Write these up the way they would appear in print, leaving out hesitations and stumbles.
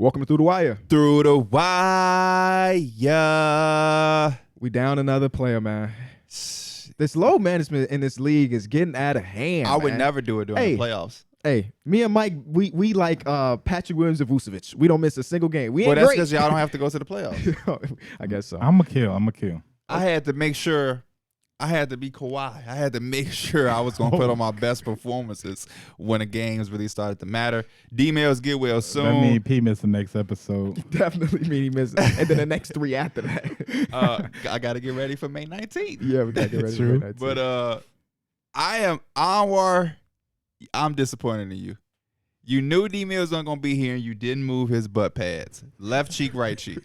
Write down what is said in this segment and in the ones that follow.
Welcome to Through the Wire. Through the wire. We down another player, man. This load management in this league is getting out of hand. I would never do it during the playoffs. Hey, me and Mike, we like Patrick Williams and Vucevic. We don't miss a single game. We ain't that's great. because y'all don't have to go to the playoffs. I guess so. I'm a kill. I had to make sure. I had to be Kawhi. I had to make sure I was going to put on my best performances when the games really started to matter. D-Mills get well soon. That mean P missed the next episode. Definitely mean he missed it. And then the next 3 after that. I got to get ready for May 19th. Yeah, we got to get ready for May 19th. But I am Anwar. I'm disappointed in you. You knew D-Mills wasn't going to be here and you didn't move his butt pads. Left cheek, right cheek.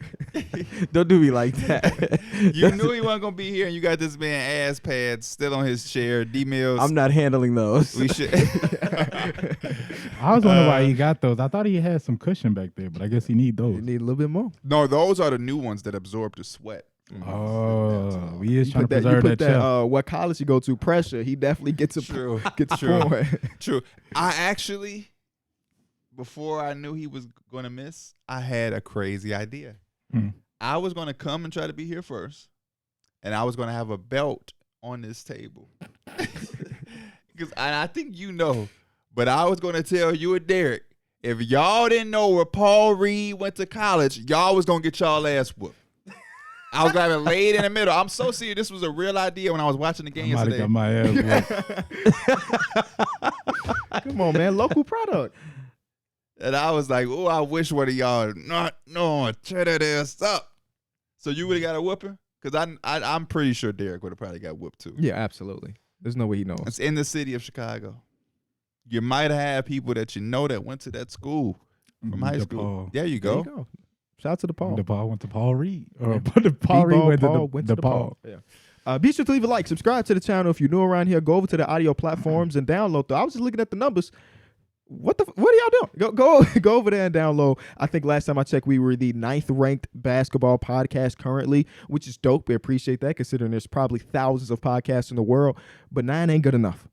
Don't do me like that. You knew he wasn't going to be here and you got this man ass pads still on his chair. D-Mills. I'm not handling those. We should. I was wondering why he got those. I thought he had some cushion back there, but I guess he need those. You need a little bit more. No, those are the new ones that absorb the sweat. Oh, we is You trying to put that, preserve you put that that chef. what college you go to, pressure, he definitely gets a True. gets a True. point. True. I actually, before I knew he was going to miss, I had a crazy idea. I was going to come and try to be here first, and I was going to have a belt on this table. Because I think you know, but I was going to tell you and Darrick, if y'all didn't know where Paul Reed went to college, y'all was going to get y'all ass whooped. I was going to have it laid in the middle. I'm so serious. This was a real idea when I was watching the game I might yesterday. have got my ass whooped. Come on, man. Local product. And I was like, oh, I wish one of y'all tear that ass up. So you would have got a whooping? Because I'm pretty sure Darrick would have probably got whooped too. Yeah, absolutely. There's no way he knows. It's in the city of Chicago. You might have had people that you know that went to that school from high school. There you There go. you go. Shout out to the Paul. DePaul went to Paul Reed. Or the Paul Reed went to DePaul. Yeah. Be sure to leave a like, subscribe to the channel if you're new around here. Go over to the audio platforms and download. I was just looking at the numbers. What are y'all doing? Go over there and download. I think last time I checked, we were the 9th ranked basketball podcast currently, which is dope. We appreciate that, considering there's probably thousands of podcasts in the world, but 9 ain't good enough,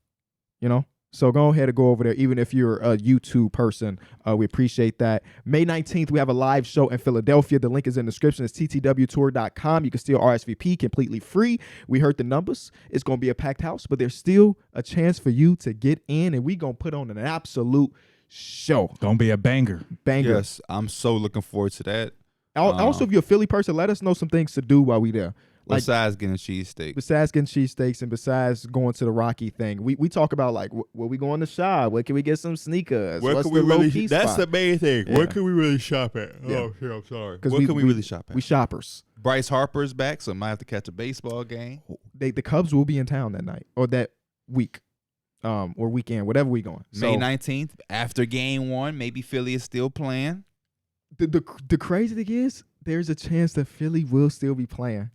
you know? So go ahead and go over there, even if you're a YouTube person. We appreciate that. May 19th, we have a live show in Philadelphia. The link is in the description. It's ttwtour.com. You can still RSVP completely free. We heard the numbers. It's going to be a packed house, but there's still a chance for you to get in, and we going to put on an absolute show. Gonna be a banger. Yes, I'm so looking forward to that. Also, if you're a Philly person, let us know some things to do while we there. Besides getting cheesesteak. Besides getting cheesesteaks and besides going to the Rocky thing, we talk about like where we going to shop. Where can we get some sneakers? Where What's can we the really? low-key That's spot? the main thing. Yeah. Where can we really shop at? Yeah. Oh, yeah, I'm sorry. 'Cause Where can we really shop at? We shoppers. Bryce Harper's back, so I might have to catch a baseball game. The Cubs will be in town that night or that week, or weekend, whatever we going. May So 19th, after game 1, maybe Philly is still playing. the crazy thing is, there's a chance that Philly will still be playing.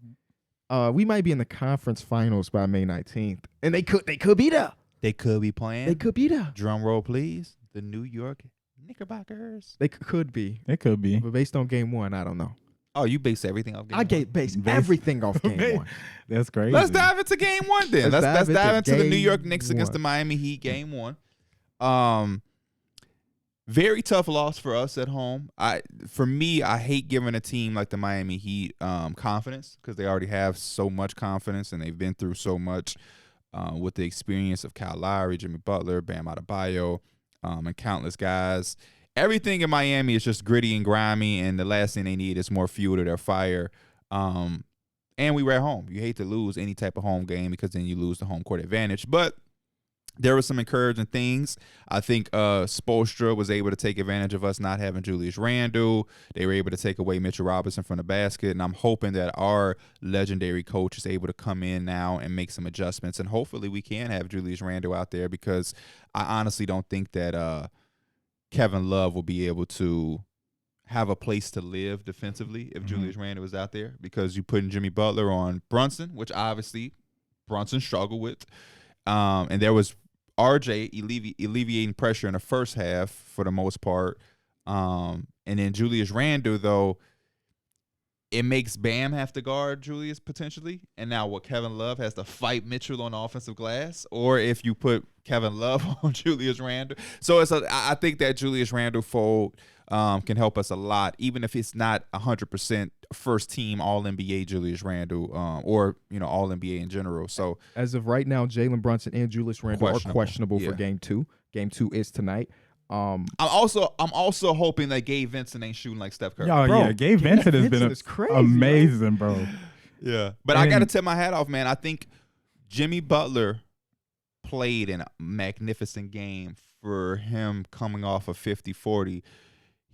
We might be in the conference finals by May 19th, and they could be there. They could be playing. They could be there. Drum roll, please. The New York Knickerbockers. They could be. It could be. But based on game 1, I don't know. Oh, you base everything off game 1? Base everything off game 1. That's crazy. Let's dive into game 1 then. Let's dive into the New York game Knicks against one. the Miami Heat game 1. Very tough loss for us at home. For me, I hate giving a team like the Miami Heat confidence because they already have so much confidence and they've been through so much with the experience of Kyle Lowry, Jimmy Butler, Bam Adebayo, and countless guys. Everything in Miami is just gritty and grimy, and the last thing they need is more fuel to their fire. And we were at home. You hate to lose any type of home game because then you lose the home court advantage. But there were some encouraging things. I think Spoelstra was able to take advantage of us not having Julius Randle. They were able to take away Mitchell Robinson from the basket, and I'm hoping that our legendary coach is able to come in now and make some adjustments, and hopefully we can have Julius Randle out there because I honestly don't think that Kevin Love will be able to have a place to live defensively if Julius Randle was out there because you're putting Jimmy Butler on Brunson, which obviously Brunson struggled with. And there was RJ alleviating pressure in the first half for the most part. And then Julius Randle, though, it makes Bam have to guard Julius potentially. And now Kevin Love has to fight Mitchell on the offensive glass. Or if you put Kevin Love on Julius Randle. So I think that Julius Randle fold can help us a lot, even if it's not 100% first team All NBA Julius Randle or All NBA in general. So as of right now, Jalen Brunson and Julius Randle are questionable for Game 2. Game 2 is tonight. I'm also hoping that Gabe Vincent ain't shooting like Steph Curry. Oh yeah, Gabe Vincent has been crazy, amazing, bro. Yeah, but I gotta tip my hat off, man. I think Jimmy Butler played in a magnificent game for him coming off of 50-40.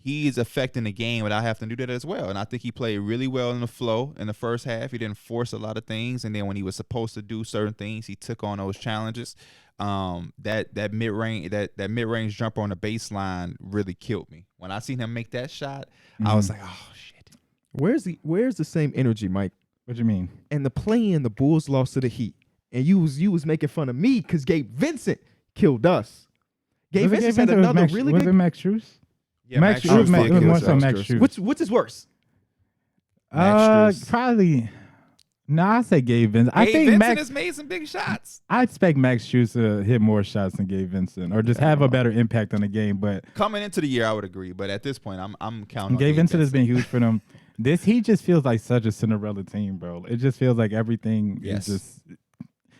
He's affecting the game without having to do that as well. And I think he played really well in the flow in the first half. He didn't force a lot of things. And then when he was supposed to do certain things, he took on those challenges. That mid-range jumper on the baseline really killed me. When I seen him make that shot, I was like, oh, shit. Where's the same energy, Mike? What you mean? And the play-in, the Bulls lost to the Heat. And you was making fun of me because Gabe Vincent killed us. Gabe Vincent had another really good. Was it Max Strus? Yeah, Max Strus. It was more so Max Strus. Which is worse? Probably. No, I say Gabe Vincent. I think Vincent Max has made some big shots. I expect Max Strus to hit more shots than Gabe Vincent, or just have a better impact on the game. But coming into the year, I would agree. But at this point, I'm counting. Gabe Vincent has been huge for them. He just feels like such a Cinderella team, bro. It just feels like everything is just.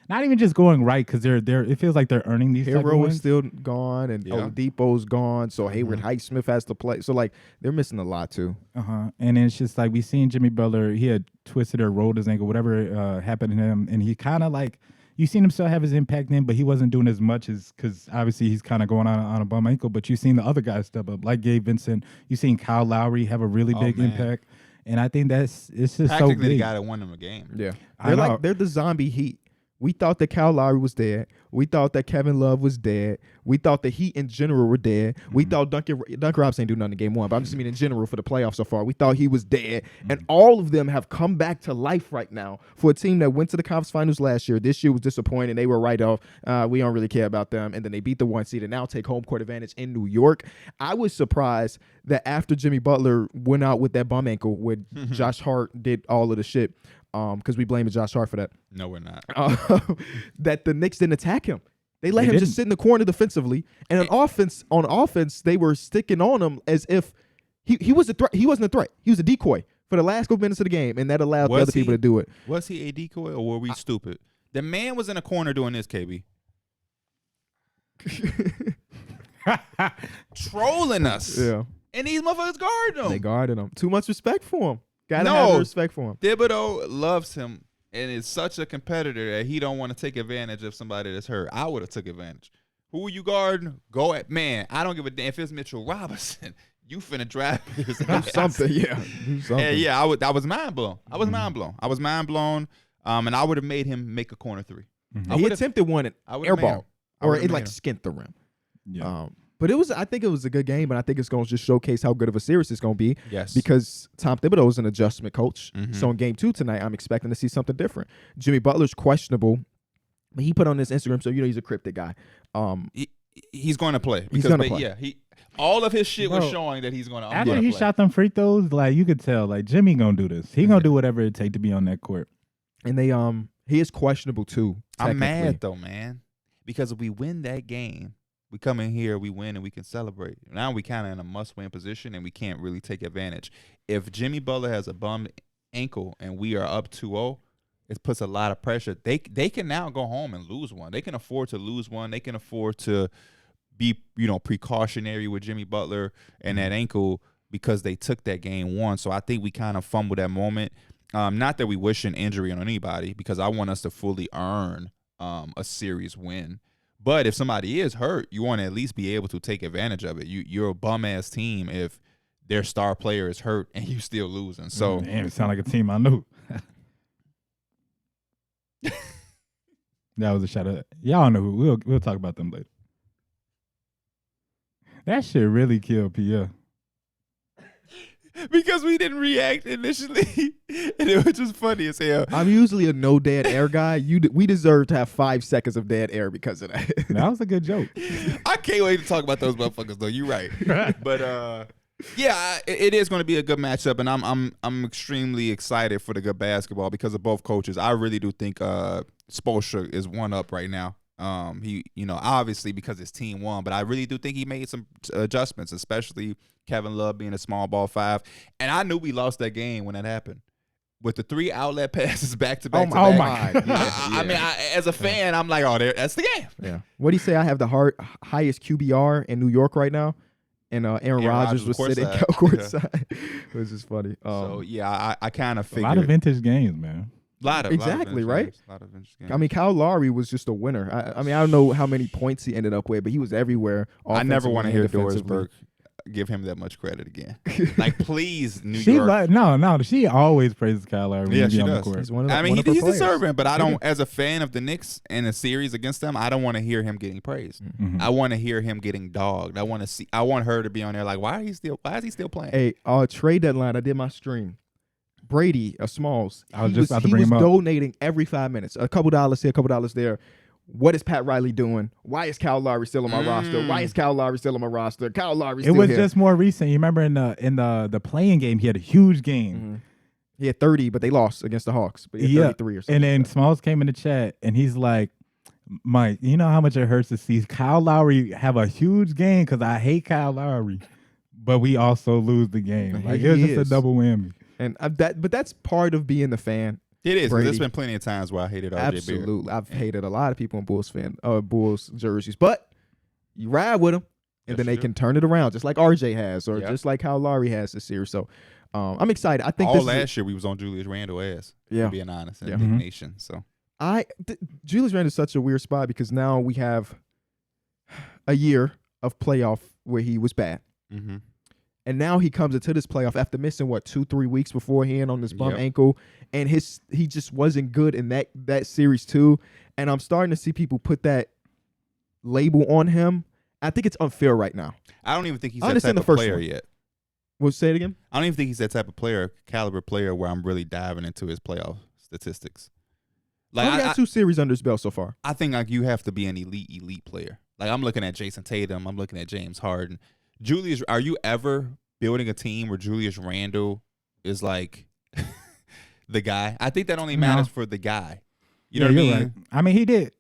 Not even just going right, because they're. It feels like they're earning these. Hero is still gone, and Oladipo's gone, so Hayward Highsmith has to play. So like they're missing a lot too. And then it's just like we seen Jimmy Butler. He had twisted or rolled his ankle, whatever happened to him, and he kind of like you seen him still have his impact then, but he wasn't doing as much as because obviously he's kind of going on a bum ankle. But you seen the other guys step up, like Gabe Vincent. You seen Kyle Lowry have a really big impact, and I think it's just practically so big. the guy that won them a game. Yeah, they're the zombie Heat. We thought that Kyle Lowry was dead. We thought that Kevin Love was dead. We thought the Heat in general were dead. We thought Duncan Robinson ain't do nothing in game 1, but I'm just mean in general for the playoffs so far. We thought he was dead. And all of them have come back to life right now for a team that went to the conference finals last year. This year was disappointing. They were right off. We don't really care about them. And then they beat the 1 seed and now take home court advantage in New York. I was surprised that after Jimmy Butler went out with that bum ankle where Josh Hart did all of the shit, because we blame Josh Hart for that. No, we're not. That the Knicks didn't attack him. They let him just sit in the corner defensively, and on offense, they were sticking on him as if he was a threat. He wasn't a threat. He was a decoy for the last couple minutes of the game, and that allowed the other people to do it. Was he a decoy, or were we stupid? The man was in a corner doing this, KB. Trolling us. Yeah. And these motherfuckers guarding him. They guarded him. Too much respect for him. Gotta have respect for him. Thibodeau loves him and is such a competitor that he don't want to take advantage of somebody that's hurt. I would have took advantage. Who are you guarding? Go at man. I don't give a damn if it's Mitchell Robinson. You finna draft his something, yeah. Do something. And yeah, I was mind blown. I was mind blown. And I would have made him make a corner 3. He attempted one at air ball, or it like skinned the rim. Yeah. But I think it was a good game, and I think it's going to just showcase how good of a series it's going to be. Yes. Because Tom Thibodeau is an adjustment coach. So in game 2 tonight, I'm expecting to see something different. Jimmy Butler's questionable, but he put on his Instagram, so he's a cryptic guy. He's going to play. He's going to play. Yeah, all of his shit was showing that he's going to. After he shot them free throws, like you could tell, like Jimmy gonna do this. He gonna do whatever it take to be on that court. And he is questionable too. I'm mad though, man, because if we win that game, we come in here, we win, and we can celebrate. Now we kind of in a must-win position, and we can't really take advantage. If Jimmy Butler has a bummed ankle and we are up 2-0, it puts a lot of pressure. They can now go home and lose one. They can afford to lose one. They can afford to be precautionary with Jimmy Butler and that ankle because they took that game 1. So I think we kind of fumbled that moment. Not that we wish an injury on anybody, because I want us to fully earn a series win. But if somebody is hurt, you want to at least be able to take advantage of it. You're a bum-ass team if their star player is hurt and you still losing. So damn, it sound like a team I knew. That was a shout out. Y'all know who. We'll talk about them later. That shit really killed Pierre. Because we didn't react initially, and it was just funny as hell. I'm usually a no dead air guy. We deserve to have 5 seconds of dead air because of that. That was a good joke. I can't wait to talk about those motherfuckers, though. You're right. But yeah, it is going to be a good matchup, and I'm extremely excited for the good basketball because of both coaches. I really do think Spoelstra is one up right now. He, obviously because his team won, but I really do think he made some adjustments, especially Kevin Love being a small ball 5. And I knew we lost that game when that happened. With the 3 outlet passes back to back to back. Oh my God. I mean, as a fan, I'm like, that's the game. Yeah. What do you say? I have the highest QBR in New York right now, and Aaron Rodgers was sitting courtside. It was just funny. So yeah, I kind of figured a lot of vintage games, man. Exactly, right? A lot of vintage games. I mean, Kyle Lowry was just a winner. I mean, I don't know how many points he ended up with, but he was everywhere. I never want to hear Doris Burke give him that much credit again. Like, please, New York. No, she always praises Kyle Lowry. Yeah, she does. He's deserving, but I don't. Yeah. As a fan of the Knicks in a series against them, I don't want to hear him getting praised. Mm-hmm. I want to hear him getting dogged. I want her to be on there like, why is he still playing? Hey, trade deadline. I did my stream. Brady, Smalls. I was just about to bring him up. Donating every 5 minutes. A couple dollars here, a couple dollars there. What is Pat Riley doing? Why is Kyle Lowry still on my roster? Why is Kyle Lowry still on my roster? Kyle Lowry still here. It was here. just more recent. You remember in the playing game, he had a huge game. Mm-hmm. He had 30, but they lost against the Hawks. But he had 33 or something. And then Smalls came in the chat, and he's like, Mike, you know how much it hurts to see Kyle Lowry have a huge game because I hate Kyle Lowry, but we also lose the game. Like, it was just a double whammy. And but that's part of being the fan. It is. There's been plenty of times where I hated RJ Absolutely. Barrett. I've hated a lot of people in Bulls jerseys. But you ride with them, and then they can turn it around, just like RJ has, or just like how Lowry has this year. So I'm excited. I think last year we was on Julius Randle ass. Yeah. Being honest, indignation. So Julius Randle is such a weird spot because now we have a year of playoff where he was bad. Mm-hmm. And now he comes into this playoff after missing 2-3 weeks beforehand on this bum ankle, and he just wasn't good in that series too. And I'm starting to see people put that label on him. I think it's unfair right now. I don't even think he's that type of player yet. Well, say it again. I don't even think he's that type of caliber player where I'm really diving into his playoff statistics. Like, he got 2 series under his belt so far. I think like you have to be an elite player. Like, I'm looking at Jason Tatum. I'm looking at James Harden. Julius, are you ever building a team where Julius Randle is like the guy? I think that only matters for the guy. You know what I mean? Right. I mean, he did.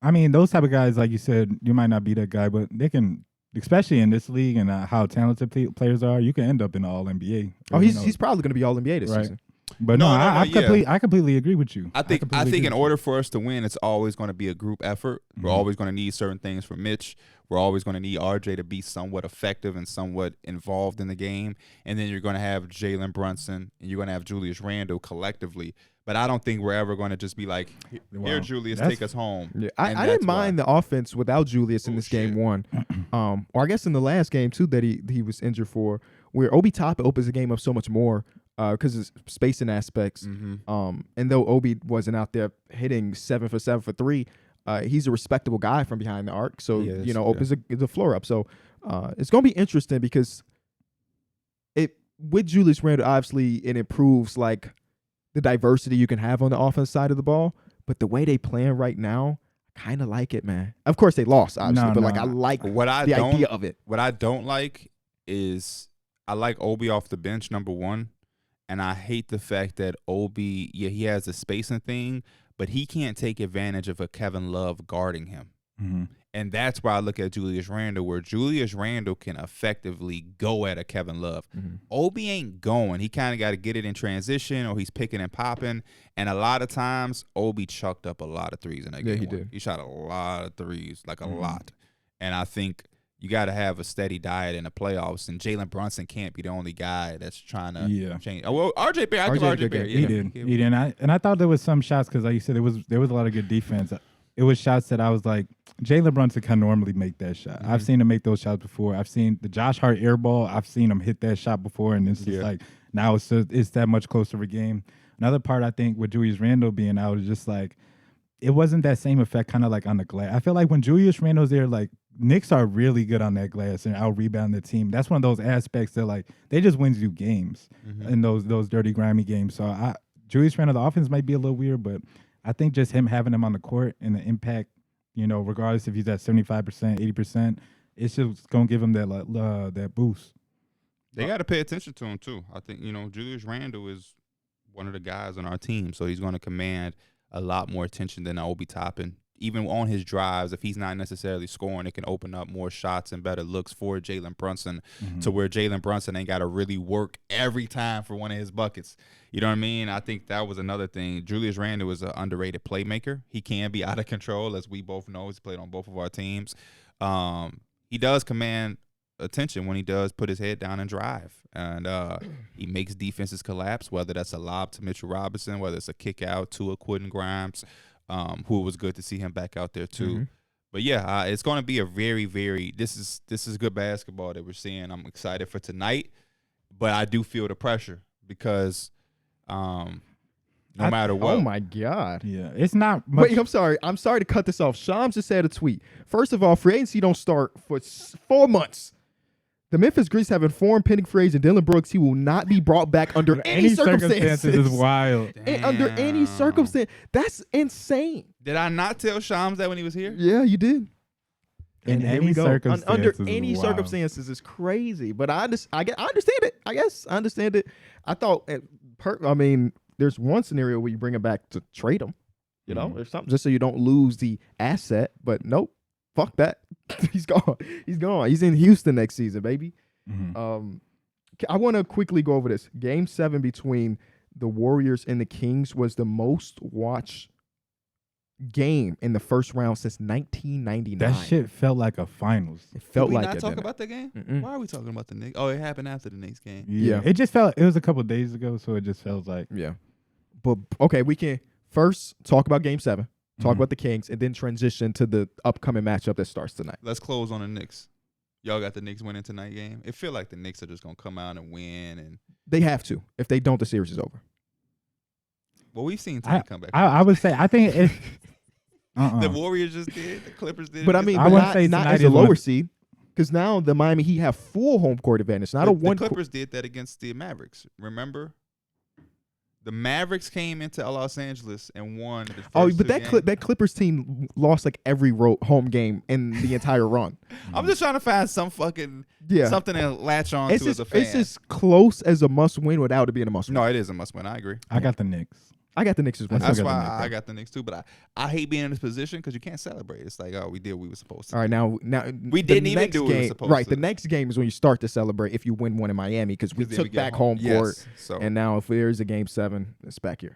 I mean, those type of guys, like you said, you might not be that guy, but they can, especially in this league and how talented players are, you can end up in the All-NBA. Oh, he's probably going to be All-NBA this season. But I completely agree with you. I think in order for us to win, it's always going to be a group effort. Mm-hmm. We're always going to need certain things from Mitch. We're always going to need RJ to be somewhat effective and somewhat involved in the game. And then you're going to have Jalen Brunson and you're going to have Julius Randle collectively. But I don't think we're ever going to just be like, here, Julius, take us home. Yeah, I didn't mind the offense without Julius in this game one. Or I guess in the last game, too, that he was injured for, where Obi Toppin opens the game up so much more because of spacing aspects. Mm-hmm. And though Obi wasn't out there hitting 7 for 7 for 3, he's a respectable guy from behind the arc. So, opens the floor up. So it's going to be interesting because with Julius Randle, obviously, it improves like the diversity you can have on the offense side of the ball. But the way they playing right now, I kind of like it, man. Of course, they lost, obviously, I like the idea of it. What I don't like is I like Obi off the bench, number one. And I hate the fact that Obi, he has a spacing thing, but he can't take advantage of a Kevin Love guarding him. Mm-hmm. And that's why I look at Julius Randle, where Julius Randle can effectively go at a Kevin Love. Mm-hmm. Obi ain't going. He kind of got to get it in transition, or he's picking and popping. And a lot of times, Obi chucked up a lot of threes in that game. Yeah, he did. He shot a lot of threes, like a lot. And I think you got to have a steady diet in the playoffs, and Jalen Brunson can't be the only guy that's trying to change. Oh, well, RJ Barrett, I give RJ Barrett. He did. And I thought there was some shots because, like you said, there was a lot of good defense. It was shots that I was like, Jalen Brunson can normally make that shot. Mm-hmm. I've seen him make those shots before. I've seen the Josh Hart air ball. I've seen him hit that shot before, and it's just like now it's that much closer of a game. Another part I think with Julius Randle being out is just like it wasn't that same effect kind of like on the glass. I feel like when Julius Randle's there, like Knicks are really good on that glass and out rebound the team. That's one of those aspects that like they just wins you games in those dirty grimy games. So Julius Randle, the offense might be a little weird, but I think just him having him on the court and the impact, regardless if he's at 75%, 80%, it's just gonna give him that boost. They got to pay attention to him too. I think Julius Randle is one of the guys on our team, so he's going to command a lot more attention than Obi Toppin. even on his drives, if he's not necessarily scoring, it can open up more shots and better looks for Jalen Brunson to where Jalen Brunson ain't got to really work every time for one of his buckets. You know what I mean? I think that was another thing. Julius Randle is an underrated playmaker. He can be out of control, as we both know. He's played on both of our teams. He does command attention when he does put his head down and drive. And he makes defenses collapse, whether that's a lob to Mitchell Robinson, whether it's a kick out to a Quentin Grimes, who was good to see him back out there too. But yeah, it's going to be a very, very this is good basketball that we're seeing. I'm excited for tonight, but I do feel the pressure because no matter what. Oh my God. Yeah, it's not much. Wait, I'm sorry to cut this off. Shams just had a tweet. First of all, free agency don't start for 4 months. The Memphis Grizzlies have informed pending free agent Dylan Brooks he will not be brought back under any circumstances. Is wild. Under any circumstance. That's insane. Did I not tell Shams that when he was here? Yeah, you did. In here any we go. circumstances. Under is any wild. circumstances is crazy. But I understand it. I guess I understand it. I thought, there's one scenario where you bring him back to trade him, or something, just so you don't lose the asset. But nope, fuck that. He's gone. He's in Houston next season, baby. I want to quickly go over this. Game 7 between the Warriors and the Kings was the most watched game in the first round since 1999. That shit felt like a finals. It felt Did we like not it. talk didn't it? about the game? Mm-mm. Why are we talking about the Knicks? Oh, it happened after the Knicks game. Yeah. It just felt, it was a couple of days ago, so it just feels like. Yeah. But okay, we can first talk about Game 7, talk about the Kings, and then transition to the upcoming matchup that starts tonight. Let's close on the Knicks. Y'all got the Knicks winning tonight game? It feel like the Knicks are just going to come out and win. And They have to. If they don't, the series is over. well, we've seen teams come back. I would say, I think it. The Warriors just did. The Clippers did. But I mean, I but wouldn't not, say not tonight as a is lower one- seed, because now the Miami Heat have full home court advantage, not a the one. Clippers did that against the Mavericks. Remember? The Mavericks came into Los Angeles and won the first Oh, two but games. that Clippers team lost like every home game in the entire run. I'm just trying to find some fucking Yeah, something to latch on it's to just as a fan. it's just close as a must win without it being a must win. No, it is a must win. I agree. I got the Knicks. I got the Knicks as well. I That's still got the why Knicks. I got the Knicks too. But I hate being in this position because you can't celebrate. It's like, oh, we did what we were supposed to. All right, now We the didn't even next do what we were game, supposed right? to. The next game is when you start to celebrate if you win one in Miami because we 'Cause then took we get back home court, Yes. So and now if there's a Game 7, it's back here.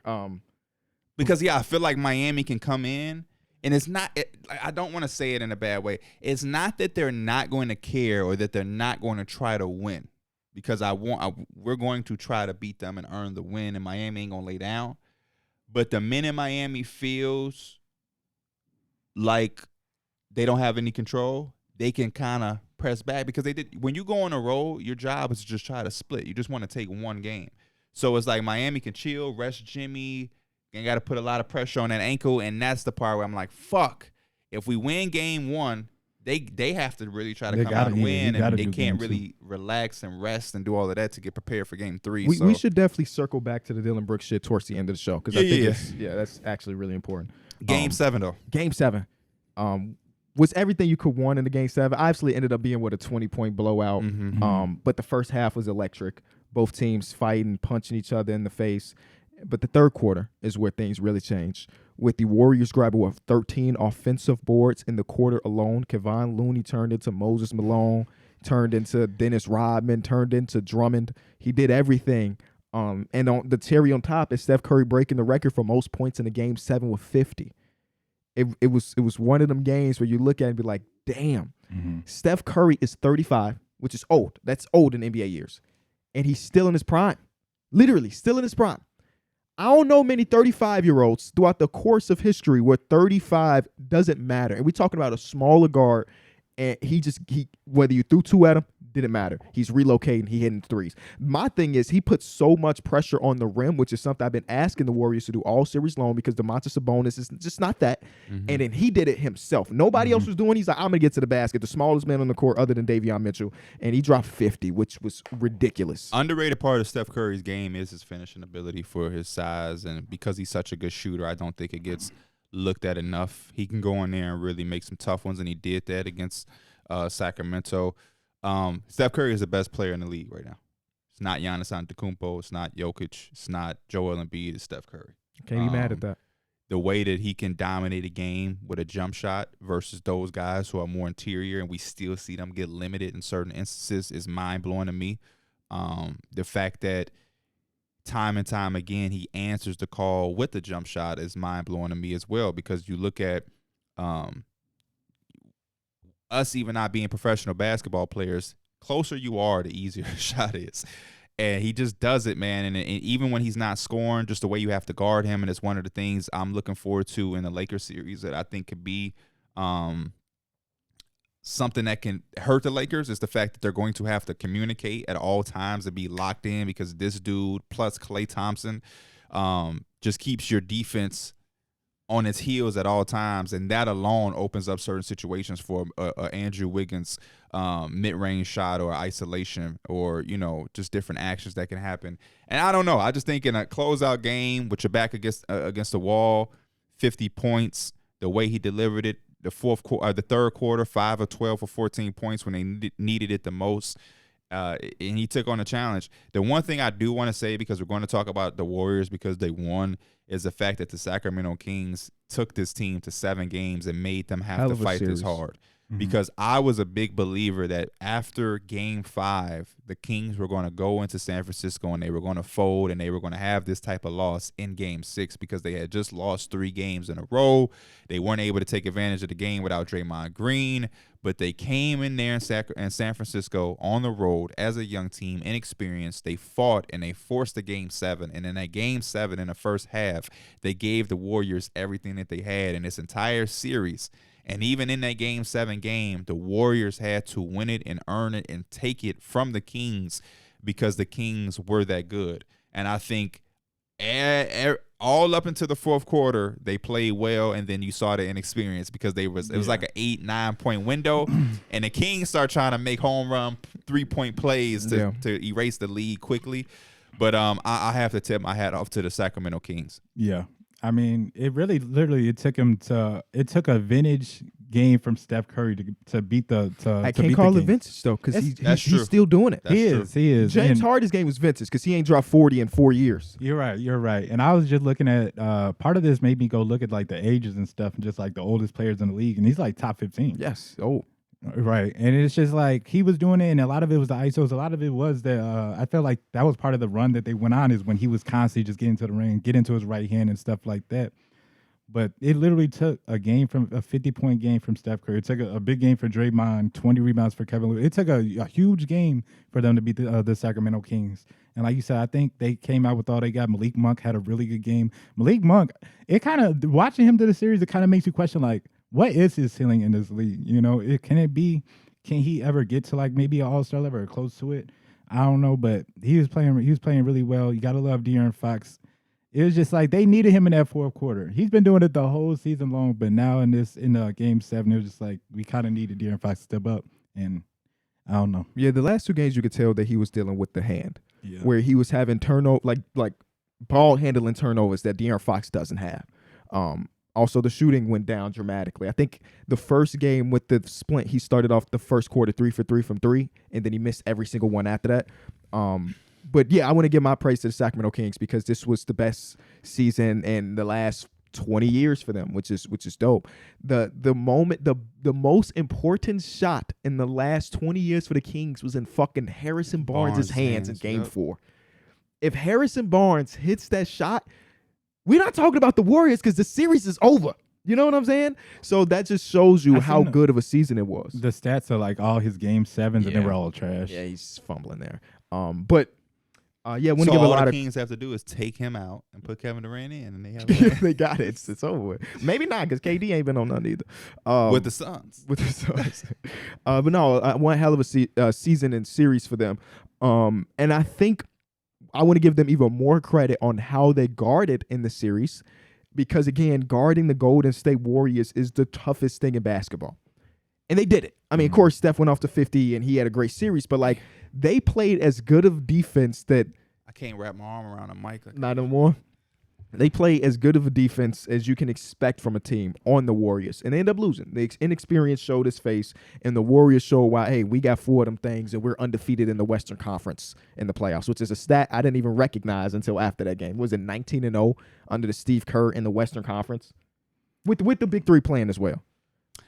because I feel like Miami can come in, and it's not. I don't want to say it in a bad way. It's not that they're not going to care or that they're not going to try to win, because we're going to try to beat them and earn the win, and Miami ain't gonna lay down. But the minute Miami feels like they don't have any control, they can kind of press back because they did. When you go on a roll, your job is to just try to split. You just want to take one game. So it's like Miami can chill, rest Jimmy, and got to put a lot of pressure on that ankle. And that's the part where I'm like, fuck. If we win game 1, they have to really try to They come out gotta- and yeah, win, you and gotta they do can't game really relax and rest and do all of that to get prepared for game 3. We should definitely circle back to the Dylan Brooks shit towards the end of the show because I Yeah, think that's actually really important. Game 7 though. Game 7 was everything you could want in the Game 7. Obviously, ended up being with a 20-point blowout. But the first half was electric. Both teams fighting, punching each other in the face. But the third quarter is where things really changed. With the Warriors grabbing 13 offensive boards in the quarter alone, Kevon Looney turned into Moses Malone, turned into Dennis Rodman, turned into Drummond. He did everything. And on the cherry on top is Steph Curry breaking the record for most points in a Game 7 with 50. It was one of them games where you look at it and be like, damn, Steph Curry is 35, which is old. That's old in NBA years. And he's still in his prime. Literally, still in his prime. I don't know many 35-year-olds throughout the course of history where 35 doesn't matter. And we're talking about a smaller guard, and he whether you threw 2 at him, didn't matter. He's relocating. He hitting threes. My thing is he puts so much pressure on the rim, which is something I've been asking the Warriors to do all series long because Domantas Sabonis is just not that. And then he did it himself. Nobody else was doing. He's like, I'm going to get to the basket. The smallest man on the court other than Davion Mitchell. And he dropped 50, which was ridiculous. Underrated part of Steph Curry's game is his finishing ability for his size, and because he's such a good shooter, I don't think it gets looked at enough. He can go in there and really make some tough ones, and he did that against Sacramento. Steph Curry is the best player in the league right now. It's not Giannis Antetokounmpo. It's not Jokic. It's not Joel Embiid. It's Steph Curry. Can't be mad at that. the way that he can dominate a game with a jump shot versus those guys who are more interior, and we still see them get limited in certain instances, is mind-blowing to me. The fact that time and time again he answers the call with the jump shot is mind-blowing to me as well, because you look at us even not being professional basketball players, closer you are, the easier the shot is. And he just does it, man. And even when he's not scoring, just the way you have to guard him. And it's one of the things I'm looking forward to in the Lakers series that I think could be something that can hurt the Lakers, is the fact that they're going to have to communicate at all times and be locked in, because this dude plus Klay Thompson just keeps your defense on its heels at all times, and that alone opens up certain situations for Andrew Wiggins mid-range shot or isolation, or just different actions that can happen. And I don't know, I just think in a closeout game with your back against the wall, 50 points, the way he delivered it, the third quarter, 5 of 12 for 14 points when they needed it the most. And he took on a challenge. The one thing I do want to say, because we're going to talk about the Warriors because they won, is the fact that the Sacramento Kings took this team to 7 games and made them have to fight this hard. Mm-hmm. Because I was a big believer that after Game 5, the Kings were going to go into San Francisco and they were going to fold, and they were going to have this type of loss in Game 6 because they had just lost 3 games in a row. They weren't able to take advantage of the game without Draymond Green. But they came in there in San Francisco on the road as a young team, inexperienced. They fought and they forced a Game 7. And in that Game 7 in the first half, they gave the Warriors everything that they had in this entire series. And even in that Game 7 game, the Warriors had to win it and earn it and take it from the Kings because the Kings were that good. And I think all up until the fourth quarter, they played well, and then you saw the inexperience because it was like an 8-9 point window, and the Kings start trying to make home run 3-point plays to erase the lead quickly. But I have to tip my hat off to the Sacramento Kings. Yeah, I mean, it really literally it took a vintage game from Steph Curry to beat the. I can't call it vintage though, because he's still doing it. He is. James Harden's game was vintage because he ain't dropped 40 in 4 years. You're right. And I was just looking at part of this made me go look at like the ages and stuff, and just like the oldest players in the league, and he's like top 15. Yes. Oh. Right. And it's just like he was doing it, and a lot of it was the ISOs. A lot of it was that I felt like that was part of the run that they went on, is when he was constantly just getting to the ring, get into his right hand and stuff like that. But it literally took a 50-point game from Steph Curry. It took a big game for Draymond, 20 rebounds for Kevin Love. It took a huge game for them to beat the Sacramento Kings. And like you said, I think they came out with all they got. Malik Monk had a really good game. Malik Monk, it kind of, watching him to the series, it kind of makes you question, like, what is his ceiling in this league? Can he ever get to like maybe an all-star level or close to it? I don't know, but he was playing really well. You got to love De'Aaron Fox. It was just like they needed him in that fourth quarter. He's been doing it the whole season long, but now in Game 7, it was just like we kind of needed De'Aaron Fox to step up, and I don't know. Yeah, the last 2 games you could tell that he was dealing with the hand, where he was having like ball handling turnovers that De'Aaron Fox doesn't have. Also, the shooting went down dramatically. I think the first game with the splint, he started off the first quarter 3 for 3 from 3, and then he missed every single one after that. But yeah, I want to give my praise to the Sacramento Kings because this was the best season in the last 20 years for them, which is dope. The most important shot in the last 20 years for the Kings was in fucking Harrison Barnes' hands in Game 4. If Harrison Barnes hits that shot, we're not talking about the Warriors because the series is over. You know what I'm saying? So that just shows you how good of a season it was. The stats are like all his Game 7s, and they were all trash. Yeah, he's fumbling there. But want to give a a lot lot of Kings have to do is take him out and put Kevin Durant in, and they have they got it. It's over with. Maybe not because KD ain't been on none either. With the Suns. But no, one hell of a season and series for them. And I think I want to give them even more credit on how they guarded in the series, because again, guarding the Golden State Warriors is the toughest thing in basketball. And they did it. I mean, of course, Steph went off to 50 and he had a great series, but like they played as good of defense that I can't wrap my arm around a mic. Not no more. They play as good of a defense as you can expect from a team on the Warriors, and they end up losing. The inexperience showed its face, and the Warriors showed why, hey, we got 4 of them things, and we're undefeated in the Western Conference in the playoffs, which is a stat I didn't even recognize until after that game. Was it 19-0 under the Steve Kerr in the Western Conference? With the big 3 playing as well.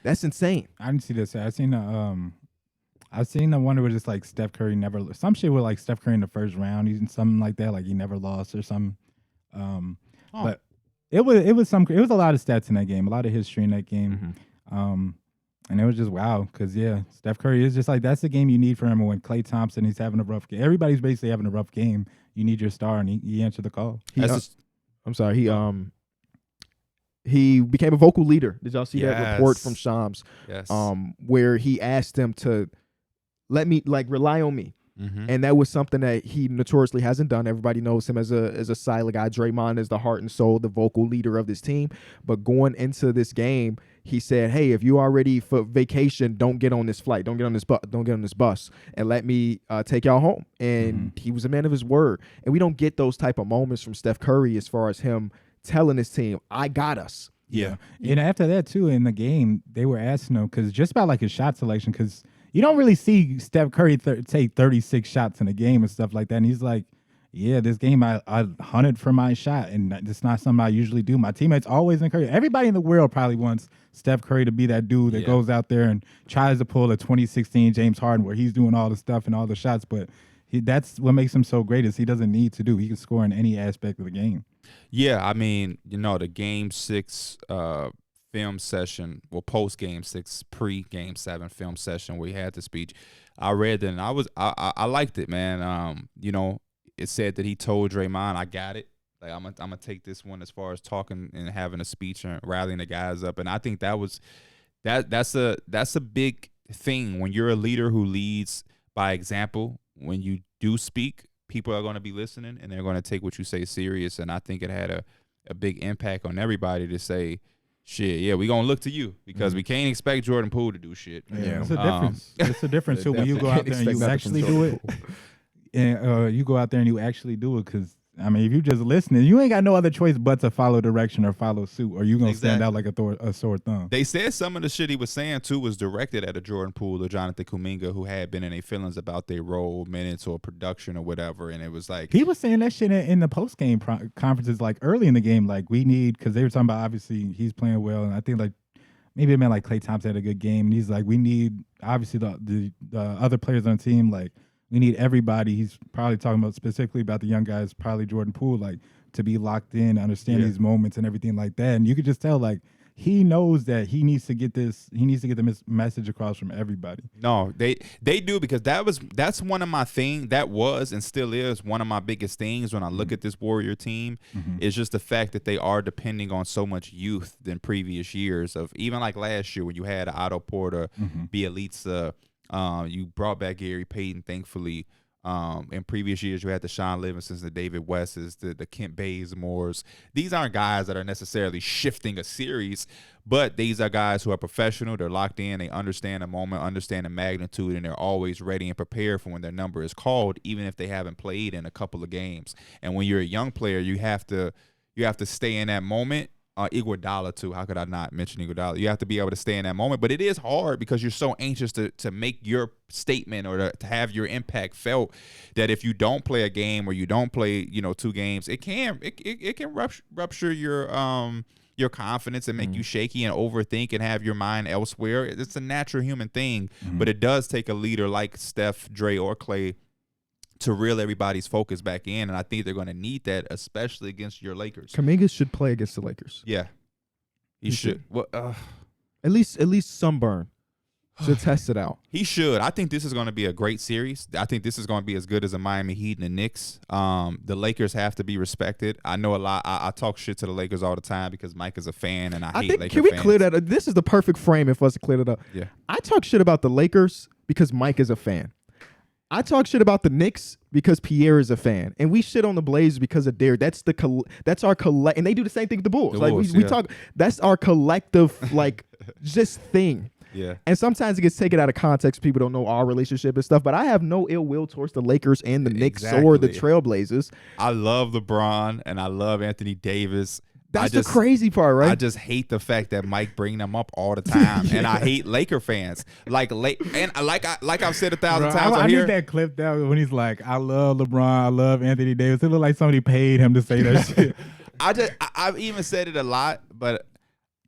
That's insane. I didn't see this. I've seen the one where just like Steph Curry never some shit with like Steph Curry in the first round, he's something like that, like he never lost or something. But it was a lot of stats in that game, a lot of history in that game. And it was just wow, because Steph Curry is just like, that's the game you need for him. When Klay Thompson, he's having a rough game, everybody's basically having a rough game, you need your star, and he answered the call. He became a vocal leader. Did y'all see that report from Shams? Yes. Where he asked them to let me rely on me. And that was something that he notoriously hasn't done. Everybody knows him as a silent guy. Draymond is the heart and soul, the vocal leader of this team. But going into this game, he said, hey, if you are ready for vacation, don't get on this flight. Don't get on this bus and let me take y'all home. And he was a man of his word. And we don't get those type of moments from Steph Curry as far as him telling his team, I got us. Yeah. And after that, too, in the game, they were asking him, because just about like his shot selection, because you don't really see Steph Curry take 36 shots in a game and stuff like that. And he's like, yeah, this game I hunted for my shot, and it's not something I usually do. My teammates always encourage. Everybody in the world probably wants Steph Curry to be that dude that goes out there and tries to pull a 2016 James Harden where he's doing all the stuff and all the shots. But that's what makes him so great, is he doesn't need to do. He can score in any aspect of the game. Yeah, I mean, the Game 6 film session, post Game 6, pre-Game 7 film session where he had the speech, I read that, and I liked it, man. It said that he told Draymond, I got it. Like, I'm gonna take this one as far as talking and having a speech and rallying the guys up. And I think that's a big thing when you're a leader who leads by example. When you do speak, people are going to be listening, and they're going to take what you say serious. And I think it had a big impact on everybody to say, shit, yeah, we gonna look to you, because we can't expect Jordan Poole to do shit. Yeah, it's a difference. It's a difference too when you go out there and you actually do it, and you go out there and you actually do it. Because I mean, if you just listening, you ain't got no other choice but to follow direction or follow suit, or you gonna stand out like a sore thumb. They said some of the shit he was saying too was directed at a Jordan Poole or Jonathan Kuminga, who had been in their feelings about their role, minutes, or production or whatever. And it was like, he was saying that shit in the post game conferences, like early in the game, like we need, because they were talking about obviously he's playing well, and I think like maybe it meant like Klay Thompson had a good game, and he's like, we need obviously the other players on the team, like we need everybody. He's probably talking about specifically about the young guys, probably Jordan Poole, like to be locked in, understand these moments and everything like that. And you could just tell, like, he knows that he needs to get this. He needs to get the message across from everybody. No, they do, because that's one of my things. That was and still is one of my biggest things when I look at this Warrior team. Is just the fact that they are depending on so much youth than previous years. Of even like last year when you had Otto Porter, Bielitsa. You brought back Gary Payton, thankfully. In previous years, you had the Sean Livingstons, the David Wests, the Kent Bazemores. These aren't guys that are necessarily shifting a series, but these are guys who are professional. They're locked in. They understand the moment, understand the magnitude, and they're always ready and prepared for when their number is called, even if they haven't played in a couple of games. And when you're a young player, you have to stay in that moment. Iguodala too. How could I not mention Iguodala? You have to be able to stay in that moment, but it is hard because you're so anxious to make your statement or to have your impact felt, that if you don't play a game or you don't play 2 games, it can rupture your confidence and make you shaky and overthink and have your mind elsewhere. It's a natural human thing, but it does take a leader like Steph, Dre, or Klay to reel everybody's focus back in, and I think they're going to need that, especially against your Lakers. Kuminga should play against the Lakers. Yeah, he should. Well, at least sunburn to test it out. He should. I think this is going to be a great series. I think this is going to be as good as the Miami Heat and the Knicks. The Lakers have to be respected. I know a lot. I talk shit to the Lakers all the time because Mike is a fan, and I hate think, Lakers can we fans. clear that up? This is the perfect frame for us to clear that up. Yeah. I talk shit about the Lakers because Mike is a fan. I talk shit about the Knicks because Pierre is a fan, and we shit on the Blazers because of Darrick. That's our and they do the same thing with the Bulls. We talk. That's our collective just thing. Yeah. And sometimes it gets taken out of context. People don't know our relationship and stuff. But I have no ill will towards the Lakers and the Knicks or the Exactly. Trailblazers. I love LeBron and I love Anthony Davis. That's the crazy part, right? I just hate the fact that Mike bring them up all the time, and I hate Laker fans. Like I've said 1,000 times. I need that clip down when he's like, "I love LeBron, I love Anthony Davis." It looked like somebody paid him to say that shit. I've even said it a lot, but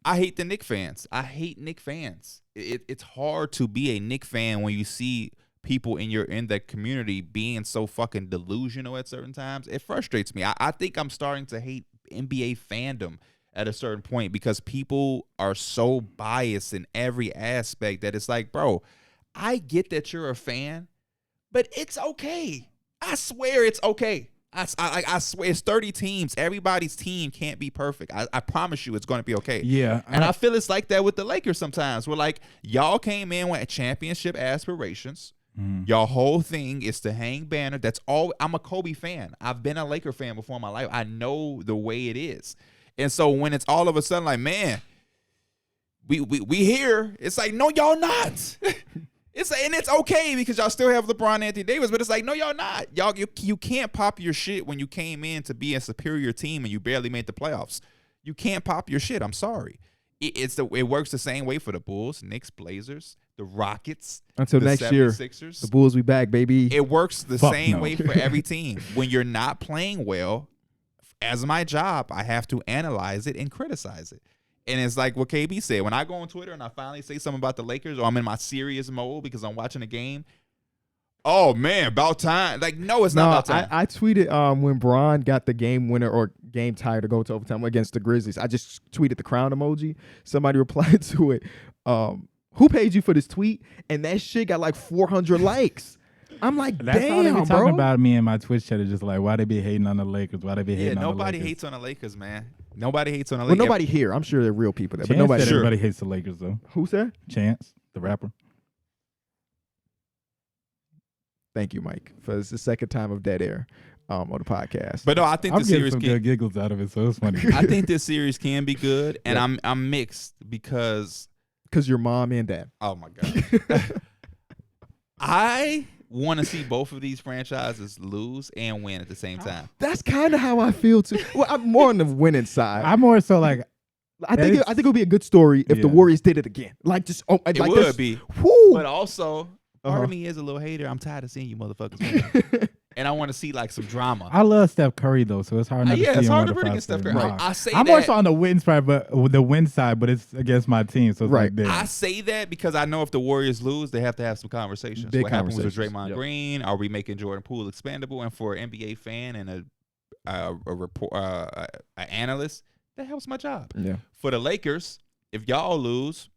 I hate the Knick fans. I hate Knick fans. It's hard to be a Knick fan when you see people in that community being so fucking delusional at certain times. It frustrates me. I think I'm starting to hate NBA fandom at a certain point because people are so biased in every aspect that it's like, bro, I get that you're a fan, but it's okay. I swear it's okay. I swear it's 30 teams. Everybody's team can't be perfect. I promise you it's going to be okay. Yeah. And I feel it's like that with the Lakers sometimes. We're like, y'all came in with championship aspirations. Your whole thing is to hang banner. That's all. I'm a Kobe fan. I've been a Laker fan before in my life. I know the way it is. And so when it's all of a sudden like, man, we here, it's like, no, y'all not. It's okay because y'all still have LeBron, Anthony Davis, but it's like, no, y'all not. You can't pop your shit when you came in to be a superior team and you barely made the playoffs. You can't pop your shit. I'm sorry. It works the same way for the Bulls, Knicks, Blazers, the Rockets. Until the next year, 76ers. the Bulls be back, baby. It works the same way for every team. When you're not playing well, as my job, I have to analyze it and criticize it. And it's like what KB said. When I go on Twitter and I finally say something about the Lakers, or I'm in my serious mode because I'm watching a game, oh man, about time. Like, no, it's not about time. I tweeted when Bron got the game winner or game tie to go to overtime against the Grizzlies. I just tweeted the crown emoji. Somebody replied to it. Who paid you for this tweet? And that shit got like 400 likes. I'm like, That's damn, all they be bro. talking about me and my Twitch chat is just like, why they be hating on the Lakers? Why they be hating on the Lakers? Nobody hates on the Lakers, man. Nobody hates on the Well, Lakers. nobody here. I'm sure there are real people there, Chance but nobody. said everybody hates the Lakers though. Who said? Chance, the rapper. Thank you, Mike, for it's the second time of dead air on the podcast. But no, I think I'm the getting series some good giggles out of it, so it's funny. I think this series can be good, and I'm mixed because your mom and dad. oh my god, I want to see both of these franchises lose and win at the same time. That's kind of how I feel too. Well, I'm more on the winning side. I'm more so like, I think it would be a good story if the Warriors did it again. Like just It like would be, whoo. but also part of me is a little hater. I'm tired of seeing you motherfuckers win. And I want to see like some drama. I love Steph Curry though, so it's hard not to see it's him hard on to the root against Steph Curry. Right. I say I'm that. more so on the win side, but it's against my team, so it's Right. like this. I say that because I know if the Warriors lose, they have to have some conversations. Big What happens with conversations. Draymond Yep. Green? Are we making Jordan Poole expendable? And for an NBA fan and a analyst, that helps my job. Yeah. For the Lakers, if y'all lose,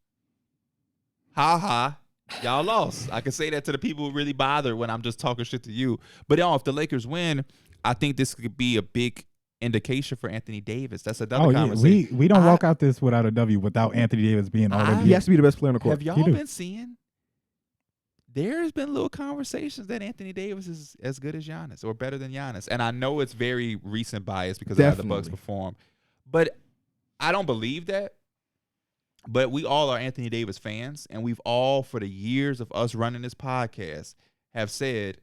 y'all lost. I can say that to the people who really bother when I'm just talking shit to you. But if the Lakers win, I think this could be a big indication for Anthony Davis. That's another conversation. We don't walk out this without a W without Anthony Davis being all He has to be the best player on the court. Have y'all been seeing? There's been little conversations that Anthony Davis is as good as Giannis or better than Giannis. And I know it's very recent bias because of how the Bucks Definitely. perform. But I don't believe that. But we all are Anthony Davis fans, and we've all, for the years of us running this podcast, have said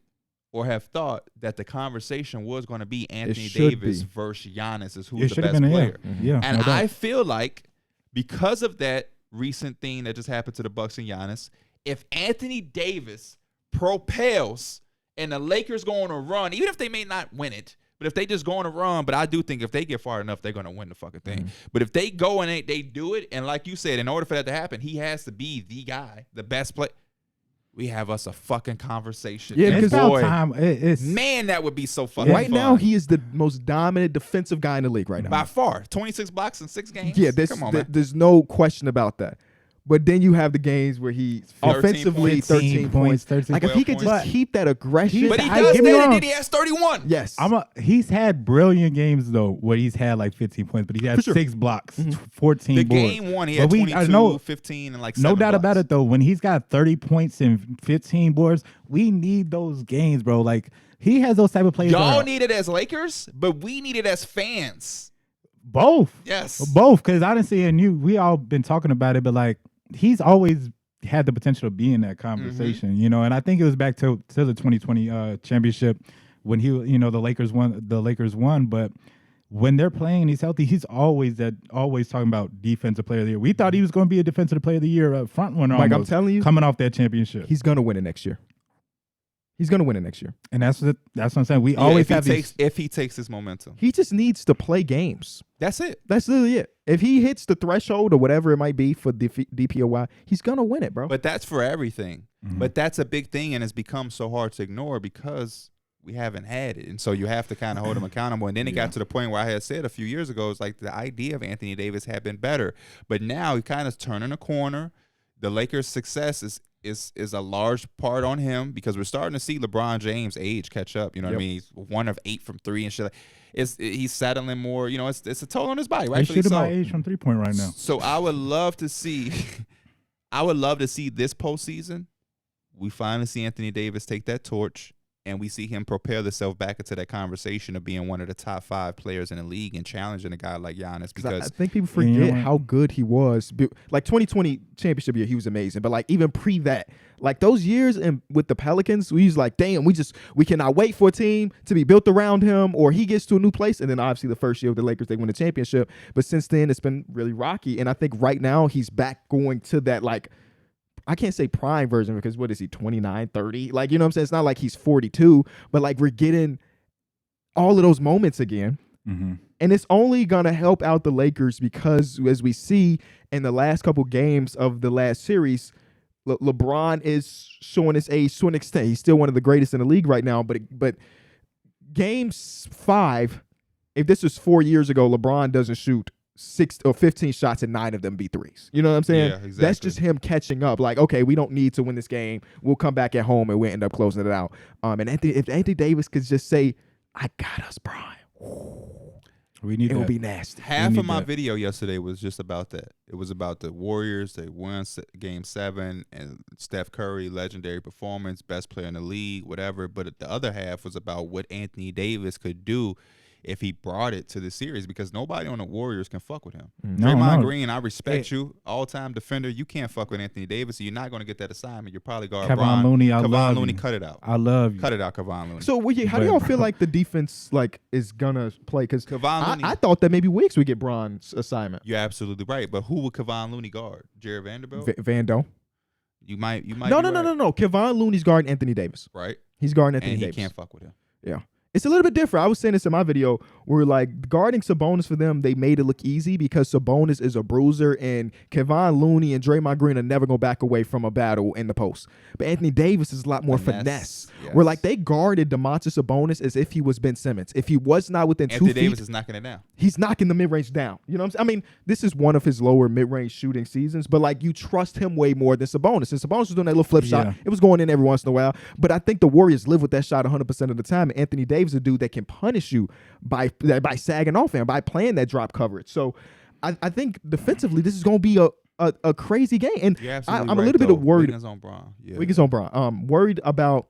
or have thought that the conversation was going to be Anthony should Davis be. versus Giannis is It who's the should have best been player. Yeah, And no doubt. I feel like because of that recent thing that just happened to the Bucks and Giannis, if Anthony Davis propels and the Lakers go on a run, even if they may not win it, but if they just go on a run, but I do think if they get far enough, they're going to win the fucking thing. Mm-hmm. But if they go and they do it, and like you said, in order for that to happen, he has to be the guy, the best player. We have us a fucking conversation. Yeah, And It's about boy, time. It's man, that would be so fucking Right fun. now, he is the most dominant defensive guy in the league right now. by far 26 blocks in 6 games. Yeah, Come on, man. there's no question about that. But then you have the games where he 13 offensively points, 13 points. 13 Like if he could 12 just points. keep that aggression. But he I- does give me that, wrong. and then he has 31. Yes. He's had brilliant games though, where he's had like 15 points, but he had For sure. 6 blocks, 14 The boards. game one, he had But 22, 15, and like 7 No doubt blocks. about it though. When he's got 30 points and 15 boards, we need those games, bro. Like he has those type of players. Y'all that are- need it as Lakers, but we need it as fans. both. Yes. Both, because I didn't see it. And we all been talking about it, but like he's always had the potential to be in that conversation, you know. And I think it was back to the 2020 championship when he, you know, the Lakers won, but when they're playing, he's healthy. He's always talking about defensive player of the year. We thought he was going to be a defensive player of the year front runner. Mike, I'm telling you, coming off that championship, he's going to win it next year. He's going to win it next year. And that's what I'm saying. We always have if he takes his momentum. He just needs to play games. That's it. That's literally it. If he hits the threshold or whatever it might be for DPOY, he's going to win it, bro. But that's for everything. Mm-hmm. But that's a big thing, and it's become so hard to ignore because we haven't had it. And so you have to kind of hold him accountable. And then it got to the point where I had said a few years ago, it's like the idea of Anthony Davis had been better. But now he kind of turning a corner. The Lakers' success is a large part on him because we're starting to see LeBron James' age catch up. You know what I mean? He's 1 of 8 from 3 and shit. He's settling more. You know, it's a toll on his body, right? He's shooting my age from 3-point right now. So I would love to see this postseason. We finally see Anthony Davis take that torch, and we see him propel himself back into that conversation of being one of the top 5 players in the league and challenging a guy like Giannis. Because I think people forget how good he was. Like 2020 championship year, he was amazing. But like even pre that, like those years with the Pelicans, we was like, damn, we cannot wait for a team to be built around him, or he gets to a new place. And then obviously the first year of the Lakers, they win the championship. But since then, it's been really rocky. And I think right now he's back going to that, like, I can't say prime version because what is he, 29, 30? Like, you know what I'm saying? It's not like he's 42, but like we're getting all of those moments again. Mm-hmm. And it's only going to help out the Lakers because as we see in the last couple games of the last series, LeBron is showing his age to an extent. He's still one of the greatest in the league right now, but game 5, if this was 4 years ago, LeBron doesn't shoot 6 or 15 shots and 9 of them be threes. You know what I'm saying? Yeah, exactly. That's just him catching up. Like, okay, we don't need to win this game. We'll come back at home and we'll end up closing it out. And if Anthony Davis could just say, I got us, Brian. It would be nasty. Half of my video yesterday was just about that. It was about the Warriors. They won Game 7, and Steph Curry, legendary performance, best player in the league, whatever. But the other half was about what Anthony Davis could do if he brought it to the series, because nobody on the Warriors can fuck with him. Draymond Green, I respect you, all-time defender. You can't fuck with Anthony Davis, so you're not going to get that assignment. You're probably guard Kevon Looney, Kevon Looney, cut it out. I love you. Cut it out, Kevon Looney. So how do y'all feel like the defense like is gonna play? Because I thought that maybe Wiggs would get Bron's assignment. You're absolutely right, but who would Kevon Looney guard? Jared Vanderbilt? Vando. You might. No. Kevon Looney's guarding Anthony Davis. Right. He's guarding Anthony Davis. And he can't fuck with him. Yeah. It's a little bit different. I was saying this in my video where like guarding Sabonis for them, they made it look easy because Sabonis is a bruiser and Kevon Looney and Draymond Green are never going to back away from a battle in the post. But Anthony Davis is a lot more finesse. Yes. Where like they guarded DeMontis Sabonis as if he was Ben Simmons. If he was not within 2 feet. Anthony Davis is knocking it down. He's knocking the mid-range down. You know what I'm saying? I mean, this is one of his lower mid-range shooting seasons, but like you trust him way more than Sabonis. And Sabonis was doing that little flip shot. It was going in every once in a while. But I think the Warriors live with that shot 100% of the time. And Anthony Davis is a dude that can punish you by sagging off him, by playing that drop coverage. So I think defensively, this is going to be a crazy game. And I'm a little bit worried. Wiggins on Bron. Yeah. Wiggins on Bron. Worried about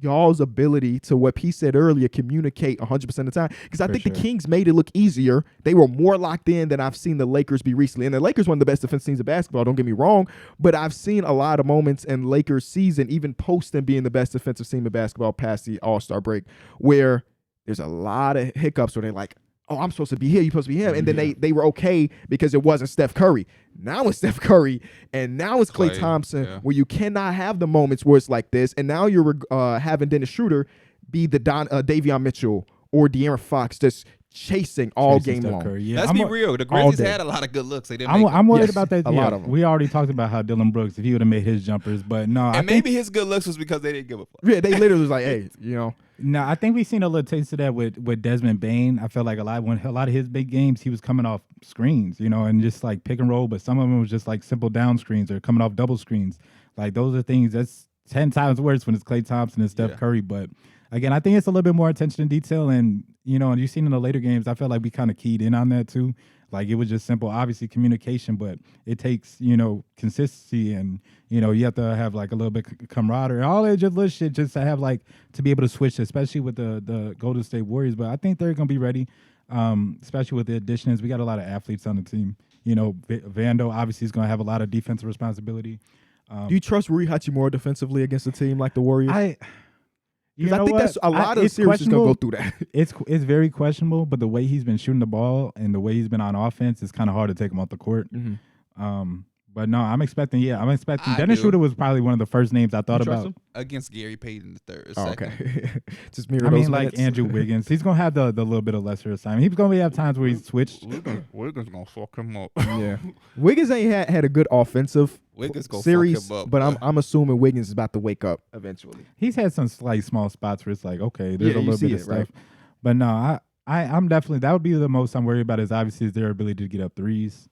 y'all's ability to, what P said earlier, communicate 100% of the time. Because I think the Kings made it look easier. They were more locked in than I've seen the Lakers be recently. And the Lakers one of the best defensive teams of basketball, don't get me wrong. But I've seen a lot of moments in Lakers season, even post them being the best defensive team of basketball past the All-Star break, where there's a lot of hiccups where they're like, oh, I'm supposed to be here, you're supposed to be him. And then they were okay because it wasn't Steph Curry. Now it's Steph Curry, and now it's Klay Thompson, where you cannot have the moments where it's like this. And now you're having Dennis Schroeder be the Davion Mitchell or De'Aaron Fox just chasing all game long. Let's be real. The Grizzlies had a lot of good looks. They didn't. I'm worried about that. A lot of them. We already talked about how Dylan Brooks, if he would have made his jumpers, but no. And maybe his good looks was because they didn't give a fuck. Yeah, they literally was like, hey, you know. No, I think we've seen a little taste of that with Desmond Bane. I felt like a lot of his big games, he was coming off screens, you know, and just like pick and roll, but some of them was just like simple down screens or coming off double screens. Like those are things that's 10 times worse when it's Klay Thompson and Steph Curry. But again, I think it's a little bit more attention to detail, and you know, and you've seen in the later games, I felt like we kind of keyed in on that too. Like it was just simple, obviously communication, but it takes, you know, consistency, and you know, you have to have like a little bit camaraderie, all that just little shit, just to have like to be able to switch, especially with the Golden State Warriors. But I think they're gonna be ready, especially with the additions. We got a lot of athletes on the team. You know, Vando obviously is gonna have a lot of defensive responsibility. Do you trust Rui Hachimura defensively against a team like the Warriors? You Because I think that's a lot of the series is gonna go through that. It's very questionable, but the way he's been shooting the ball and the way he's been on offense, it's kind of hard to take him off the court. But no, I'm expecting. Dennis Schroeder was probably one of the first names I thought about against Gary Payton the third. Okay, just mirror I those mean, like minutes. Andrew Wiggins, he's gonna have the little bit of lesser assignment. He's gonna have times where he's switched. Wiggins gonna fuck him up. Yeah, Wiggins ain't had a good offensive series, fuck him up, but I'm assuming Wiggins is about to wake up eventually. He's had some small spots where it's like, okay, there's Yeah, a you little see bit of it, stuff. right? But no, I'm definitely, that would be the most I'm worried about is obviously their ability to get up threes.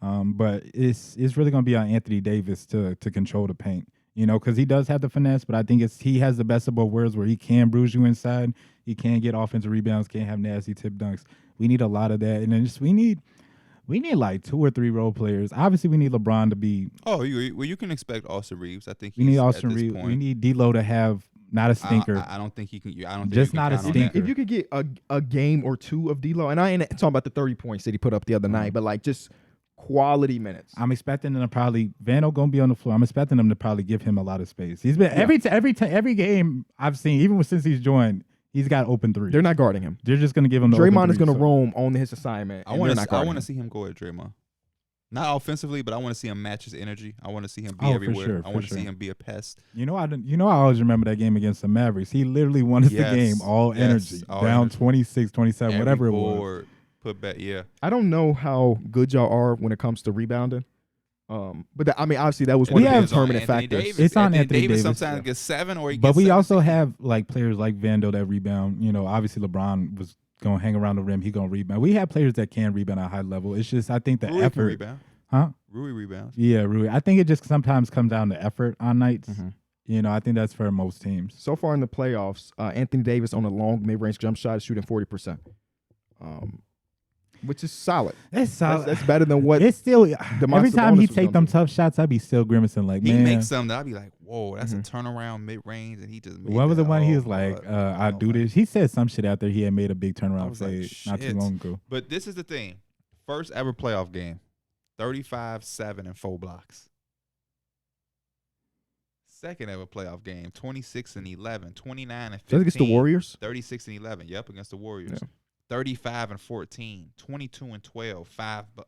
But it's really gonna be on Anthony Davis to control the paint, because he does have the finesse, but I think he has the best of both worlds where he can bruise you inside, he can get offensive rebounds, can't have nasty tip dunks. We need a lot of that, and then we need like 2 or 3 role players. Obviously, we need LeBron to be. Oh, you can expect Austin Reeves. I think we need Austin Reeves. We need D'Lo to have not a stinker. I don't think he can. I don't think Just you can not a count on stinker. that. If you could get a game or two of D'Lo, and I ain't talking about the 30 points that he put up the other night, but like just quality minutes. I'm expecting them to probably Vando gonna be on the floor. I'm expecting them to probably give him a lot of space. He's been every game I've seen, even since he's joined, he's got open threes. They're not guarding him. They're just gonna give him the Draymond open is going to threes, roam on his assignment. I want to see him go at Draymond. Not offensively, but I want to see him match his energy. I want to see him be everywhere. Sure, I want to see him be a pest. I always remember that game against the Mavericks. He literally won us the game, all energy, down energy. 26, 27, whatever it was. Board, put back, I don't know how good y'all are when it comes to rebounding. But obviously that was one of the determining factors. Davis. It's on Anthony Davis. Sometimes gets 7 or he gets But we 7. also have like players like Vando that rebound. Obviously LeBron was gonna hang around the rim. He gonna rebound. We have players that can rebound at a high level. It's just I think the Rui effort. can rebound. Huh? Rui rebounds. Yeah, Rui. I think it just sometimes comes down to effort on nights. I think that's for most teams. So far in the playoffs, Anthony Davis on a long mid-range jump shot is shooting 40%, which is solid. That's solid. That's better than what It's still DeMar every time he Sabonis was take gonna them do. tough shots, I'd be still grimacing like, He man. makes something that I'd be like, whoa, that's a turnaround mid range, and he just made What was the that. one he Oh, was like, God. I do this. He said some shit out there. He had made a big I turnaround was like, play not too shit. long ago. But this is the thing. First ever playoff game. 35, 7, and 4 blocks. Second ever playoff game. 26 and 11. 29 and 15. That's against the Warriors. 36 and 11. Yep, against the Warriors. Yeah. 35 and 14. 22 and 12. 2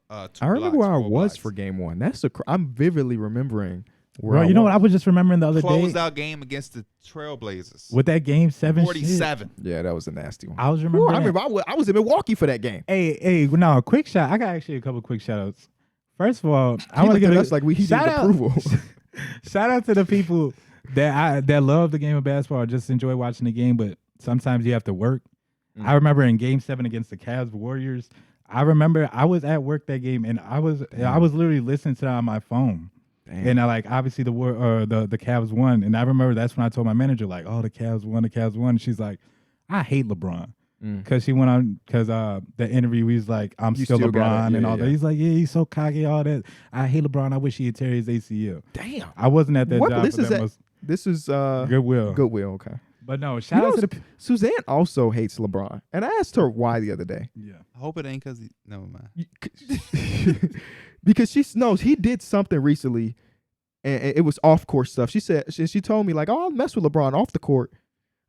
I remember blocks, where I 4 was blocks. for game one. I'm vividly remembering where Bro, I what I was just remembering the other Closed day out game against the Trailblazers. with that game 7 shit, 47. Yeah, that was a nasty one. I was Ooh, remembering. I remember I was in Milwaukee for that game. Hey, no, a quick shot. I got actually a couple quick shout outs. First of all, I want to give us like we needed shout out. approval. Shout out to the people that love the game of basketball or just enjoy watching the game, but sometimes you have to work. I remember in Game 7 against the Cavs Warriors. I remember I was at work that game and I was literally listening to it on my phone. Damn. And obviously the Cavs won, and I remember that's when I told my manager like, "Oh, the Cavs won." And she's like, "I hate LeBron," because she went on the interview. He was like, "I'm You still still got LeBron," it. and Yeah, all yeah. that. He's like, "Yeah, he's so cocky, all that. I hate LeBron. I wish he had tear his ACL." Damn. I wasn't at that What? job. This but is that at- was This is Goodwill. Goodwill. Okay. But no, shout out to the. Suzanne also hates LeBron, and I asked her why the other day. Yeah. I hope it ain't because he. Never mind. Because she knows he did something recently, and it was off court stuff. She said she told me like, "Oh, I'll mess with LeBron off the court."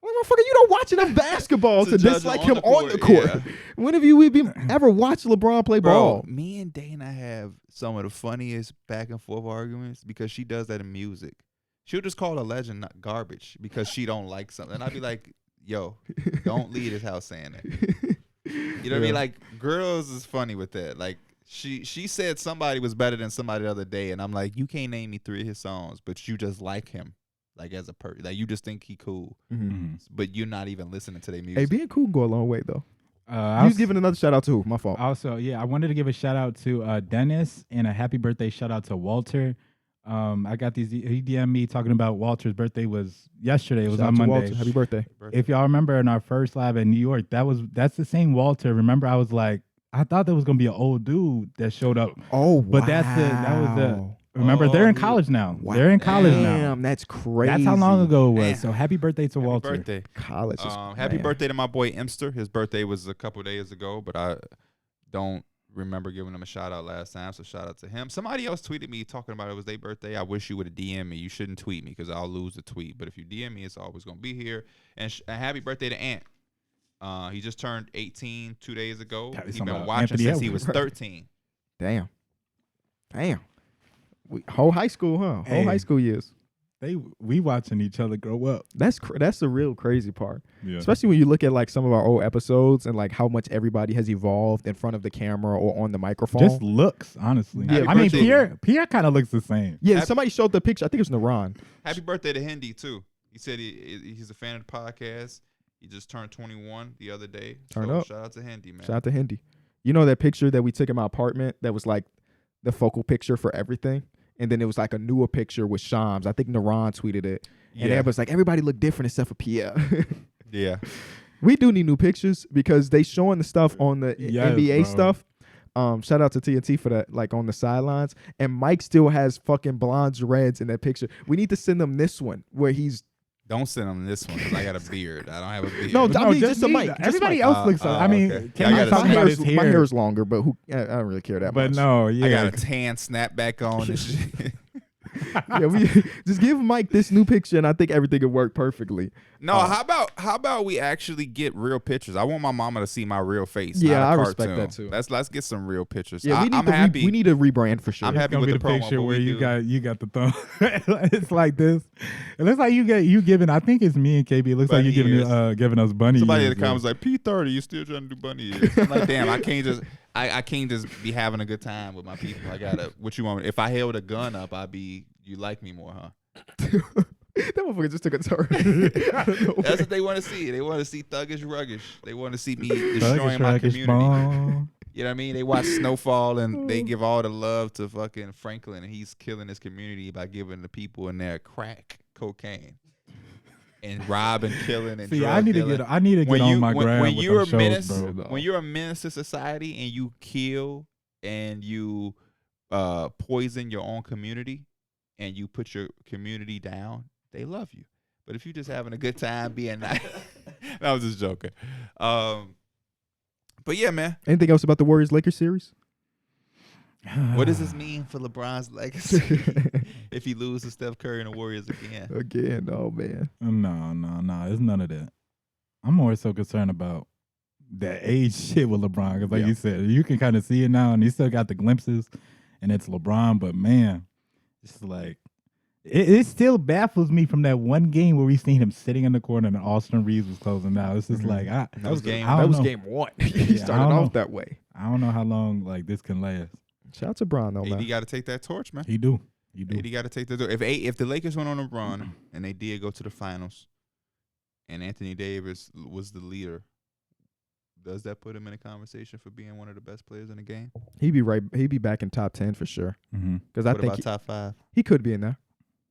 I'm like, motherfucker, you don't watch enough basketball To to judge dislike him him on the court. yeah. When have you ever watched LeBron play ball? Bro, me and Dana have some of the funniest back and forth arguments because she does that in music. She'll just call a legend not garbage because she don't like something. And I'd be like, yo, don't leave this house saying that. You know what I mean? Like, girls is funny with that. Like, she said somebody was better than somebody the other day, and I'm like, you can't name me 3 of his songs, but you just like him, like as a person. Like, you just think he cool, but you're not even listening to their music. Hey, being cool go a long way though. I You was giving another shout out to who? My fault. Also, yeah, I wanted to give a shout out to Dennis and a happy birthday shout out to Walter. I got these. He DM'd me talking about Walter's birthday was yesterday. It was Shout on out to Monday. Walter. Happy birthday. If y'all remember in our first live in New York, that's the same Walter. Remember, I was like, I thought there was gonna be an old dude that showed up. Oh, But that was the. Remember, they're in college now. Wow. They're in college now. Damn, that's crazy. That's how long ago it was. Man. So happy birthday to Happy Walter. birthday. College. Happy birthday to my boy Imster. His birthday was a couple days ago, but I don't remember giving him a shout out last time, so shout out to him. Somebody else tweeted me talking about it was their birthday. I wish you would have DM me. You shouldn't tweet me because I'll lose the tweet. But if you DM me, it's always gonna be here. And happy birthday to Ant. He just turned 18 2 days ago. He's been watching Anthony since he Edwards. was 13. Damn. Whole high school, huh? Whole Hey. high school years. We watching each other grow up. That's the real crazy part. Yeah. Especially when you look at like some of our old episodes and like how much everybody has evolved in front of the camera or on the microphone. Just looks, honestly. Yeah, I mean, birthday. Pierre kind of looks the same. yeah, somebody showed the picture. I think it was Naran. Happy birthday to Hindi too. He said he's a fan of the podcast. He just turned 21 the other day. Turn so up. Shout out to Hindi, man. Shout out to Hindi. You know that picture that we took in my apartment that was like the focal picture for everything? And then it was like a newer picture with Shams. I think Naran tweeted it. And Yeah. everybody's like, everybody looked different except for Pierre. Yeah. We do need new pictures because they showing the stuff on the Yes, NBA bro. stuff. Shout out to TNT for that, like on the sidelines. And Mike still has fucking blondes, reds in that picture. We need to send them this one where he's Don't send him this one because I got a beard. I don't have a beard. No, I mean, just a me. mic, just Everybody mic. else looks. I mean, okay. Cam Yeah, I was gotta talking see. about his my hair, hair's longer, but I don't really care that but much. no, I yeah. got a tan snapback on and shit. Yeah, we just give Mike this new picture, and I think everything will work perfectly. No, how about we actually get real pictures? I want my mama to see my real face. Yeah, not a I respect cartoon. that too. Let's get some real pictures. Yeah, we need I'm happy. we need a rebrand for sure. I'm It's happy gonna with be the the promo, picture but where we you do- got the thumb. It's like this. It looks like you giving. I think it's me and KB. It looks like Bunny you ears. giving us bunny. Somebody in ears, the comments like P30, you still trying to do bunny ears. I'm like, damn, I can't just be having a good time with my people. I gotta. What you want? If I held a gun up, I'd be. You like me more, huh? That motherfucker just took a turn. That's what they want to see. They want to see thuggish, ruggish. They want to see me Thuggish, destroying my ruggish community. bone. You know what I mean? They watch Snowfall and they give all the love to fucking Franklin, and he's killing his community by giving the people in there crack cocaine and robbing, killing, and See, drug I need dealing. to get on my gram when with you're them a shows, menace, bro. when you're a menace to society and you kill and you poison your own community and you put your community down, they love you. But if you're just having a good time being nice, I was just joking. But yeah, man, Anything else about the Warriors-Lakers series? what does this mean for LeBron's legacy if he loses Steph Curry and the Warriors again? Again, oh man. No. It's none of that. I'm more so concerned about that age shit with LeBron. Because like Yeah. you said, you can kind of see it now, and he still got the glimpses, and it's LeBron. But man, it's like it still baffles me from that one game where we seen him sitting in the corner and Austin Reeves was closing out. It's just Mhm. like That was game. I That don't was know. game one. Yeah, He I started don't off know. that way. I don't know how long like this can last. Shout out to Bron though, AD man. got to take that torch, man. He do. AD got to take the torch. If the Lakers went on a run and they did go to the finals, and Anthony Davis was the leader, does that put him in a conversation for being one of the best players in the game? He'd be back in top 10 for sure. Mm-hmm. Because I What think about top 5? he could be in there.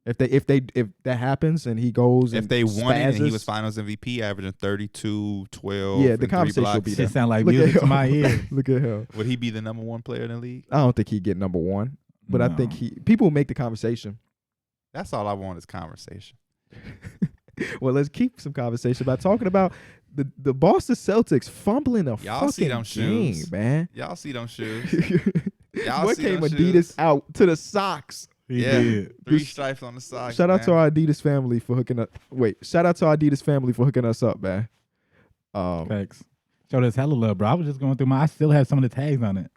If that happens and he goes If and they won it and he spazzes- was Finals MVP, averaging 32, 12, Yeah, the and 3 conversation will blocks, be Shit sound like Look at music to him. my ears. Look at him. would he be the number 1 player in the league? I don't think he'd get number one, but I think No. people will make the conversation. That's all I want is conversation. Well, let's keep some conversation by talking about the Boston Celtics fumbling a Y'all see fucking them game, shoes. man. Y'all see them shoes? Y'all What see came them Adidas shoes? out to the socks? He Yeah. did. 3 This- stripes on the socks. Shout out to man. our Adidas family for hooking up. Wait, shout out to our Adidas family for hooking us up, man. Facts. Showed us hella love, bro. I was just going through I still have some of the tags on it.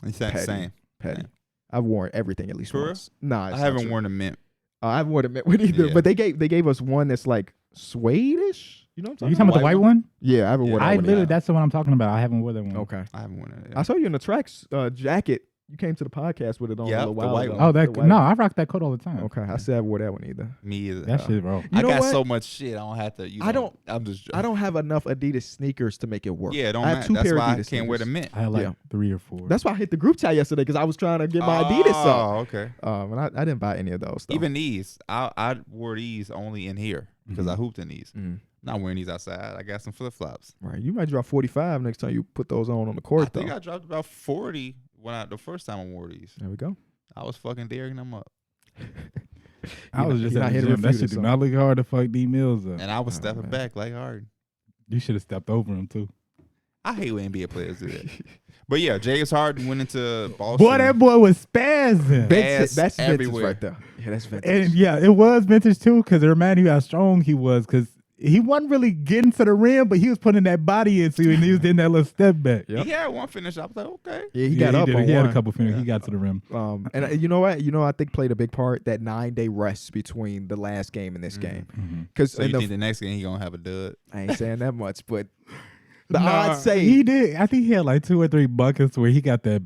It's that Petty. same. Petty. I've worn everything at least For real? once. Nah, I it's not haven't true. worn a mint. I haven't worn it with either, Yeah. but they gave us one that's like suede-ish. You know what I'm You talking talking about? about the white one? Yeah, I haven't worn I that one. literally, either. that's the one I'm talking about. I haven't worn that one. Okay. I haven't worn it. I saw you in the tracks jacket. You came to the podcast with it on Yeah, a little the while white ago. one. Oh, The that white no, one. I rock that coat all the time. Okay, I said I wore that one either. Me either. That shit, bro. You I know got what? so much shit. I don't have to. I don't- I'm just. I don't have enough Adidas sneakers to make it work. Yeah, it don't I have matter. 2 That's pair why Adidas I can't wear the sneakers. mint. I had like Yeah. 3 or 4. That's why I hit the group chat yesterday because I was trying to get my Adidas up. Oh, okay. And I didn't buy any of those. Though. Even these, I wore these only in here because I hooped in these. Mhm. Not wearing these outside. I got some flip flops. Right, you might drop 45 next time you put those on the I court. think though. I dropped about 40 the first time I wore these. There we go. I was fucking daring them up, I was just You're at not the here to gym. That refute shit it, do so. not look hard to fuck D Mills up. and I was Oh, stepping man. back like hard. You should have stepped over him too. I hate when NBA players do that. But yeah, James Harden went into Boston. Boy, that boy was spazzing. That's vintage everywhere. right there. Yeah, that's vintage. And yeah, it was vintage too, because it reminded you how strong he was, because he wasn't really getting to the rim, but he was putting that body into it, and he was in that little step back. Yep. He had one finish. I was like, okay. Yeah, he got up did. on He had one. a couple finishes. He got to the rim. And you know what? I think played a big part, that 9-day rest between the last game and this game. Because So you think the next game he gonna have a dud? I ain't saying that much, but the Nah, odds say he did. I think he had like 2 or 3 buckets where he got that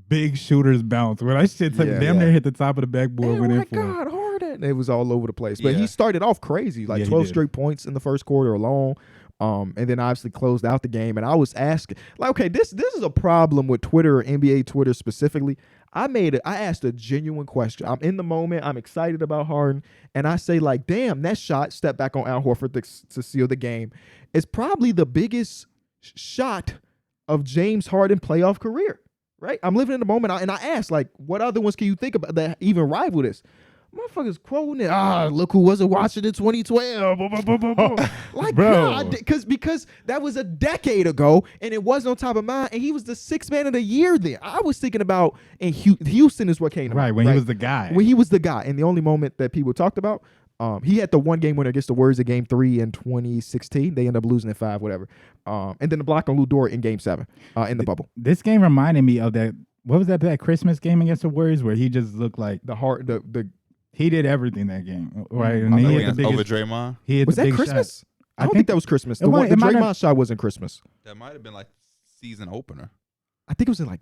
big shooter's bounce. Where that shit took damn near hit the top of the backboard. oh went in my for him. God, Harden. It was all over the place. But Yeah. he started off crazy, like Yeah, he 12 did. straight points in the first quarter alone. And then obviously closed out the game. And I was asking, like, okay, this is a problem with Twitter or NBA Twitter specifically. I asked a genuine question. I'm in the moment. I'm excited about Harden. And I say, like, damn, that shot, step back on Al Horford to seal the game, is probably the biggest shot of James Harden playoff career, right? I'm living in the moment. And I asked, like, what other ones can you think about that even rival this? Motherfuckers quoting it. Look who wasn't watching in 2012. Like, Bro. God, because that was a decade ago, and it wasn't on top of mind, and he was the 6th man of the year then. I was thinking about, and Houston is what came to Right, mind. when he was the guy. When he was the guy, and the only moment that people talked about, he had the one game winner against the Warriors in Game 3 in 2016. They ended up losing in 5, whatever. And then the block on Lou Dort in Game 7 in the bubble. This game reminded me of that. What was that Christmas game against the Warriors where he just looked like he did everything that game, right? And he had the Over biggest. Draymond. He had was the that big Christmas? shot. I don't think that was Christmas. The it might have- Draymond shot wasn't Christmas. That might have been like season opener. I think it was in like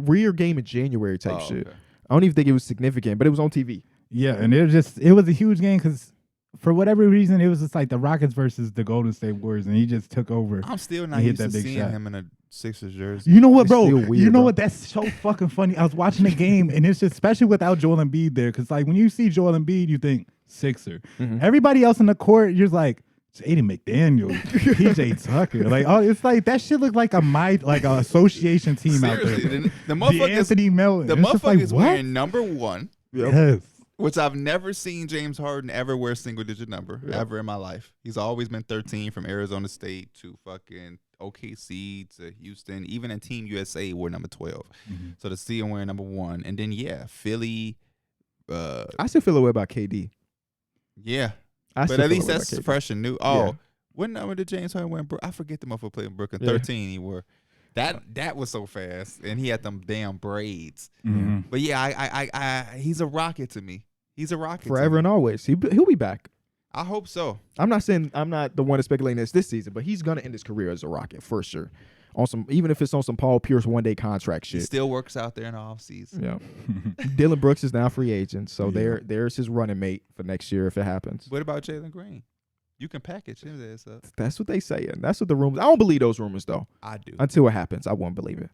weird game in January type shit. Okay. I don't even think it was significant, but it was on TV. Yeah, and it was a huge game because for whatever reason it was just like the Rockets versus the Golden State Warriors, and he just took over. I'm still not He hit used to that big seeing shot. him in a Sixers jersey. You know what, It's bro? still weird, You know bro. what? That's so fucking funny. I was watching the game, and it's just, especially without Joel Embiid there, because like when you see Joel Embiid, you think Sixer. Everybody else in the court, you're just like Jaden McDaniel, PJ Tucker. Like, oh, it's like that shit looked like a association team out Seriously, there. the motherfuckers, Anthony Melton. the It's just like, motherfuckers what? wearing number 1, Yes. which I've never seen James Harden ever wear single-digit number ever in my life. He's always been 13 from Arizona State to fucking OKC to Houston. Even in Team USA, wore number 12. So to see him wearing number 1, and then Philly. I still feel a way about KD. Yeah, I but still at feel least a way that's about KD. fresh and new. Oh, Yeah. what number did James Harden wear? I forget the motherfucker played in Brooklyn. Yeah. 13 he wore. That was so fast, and he had them damn braids. Mhm. But yeah, I he's a Rocket to me. He's a Rocket Forever to and me. always. He'll be back. I hope so. I'm not saying I'm not the one to speculate this season, but he's gonna end his career as a Rocket for sure. On some, even if it's on some Paul Pierce 1-day contract He shit. still works out there in the offseason. Yeah. Dylan Brooks is now free agent, so Yeah. there's his running mate for next year if it happens. What about Jalen Green? You can package his ass up. That's what they saying. That's what the rumors. I don't believe those rumors though. I do. Until it happens, I won't believe it.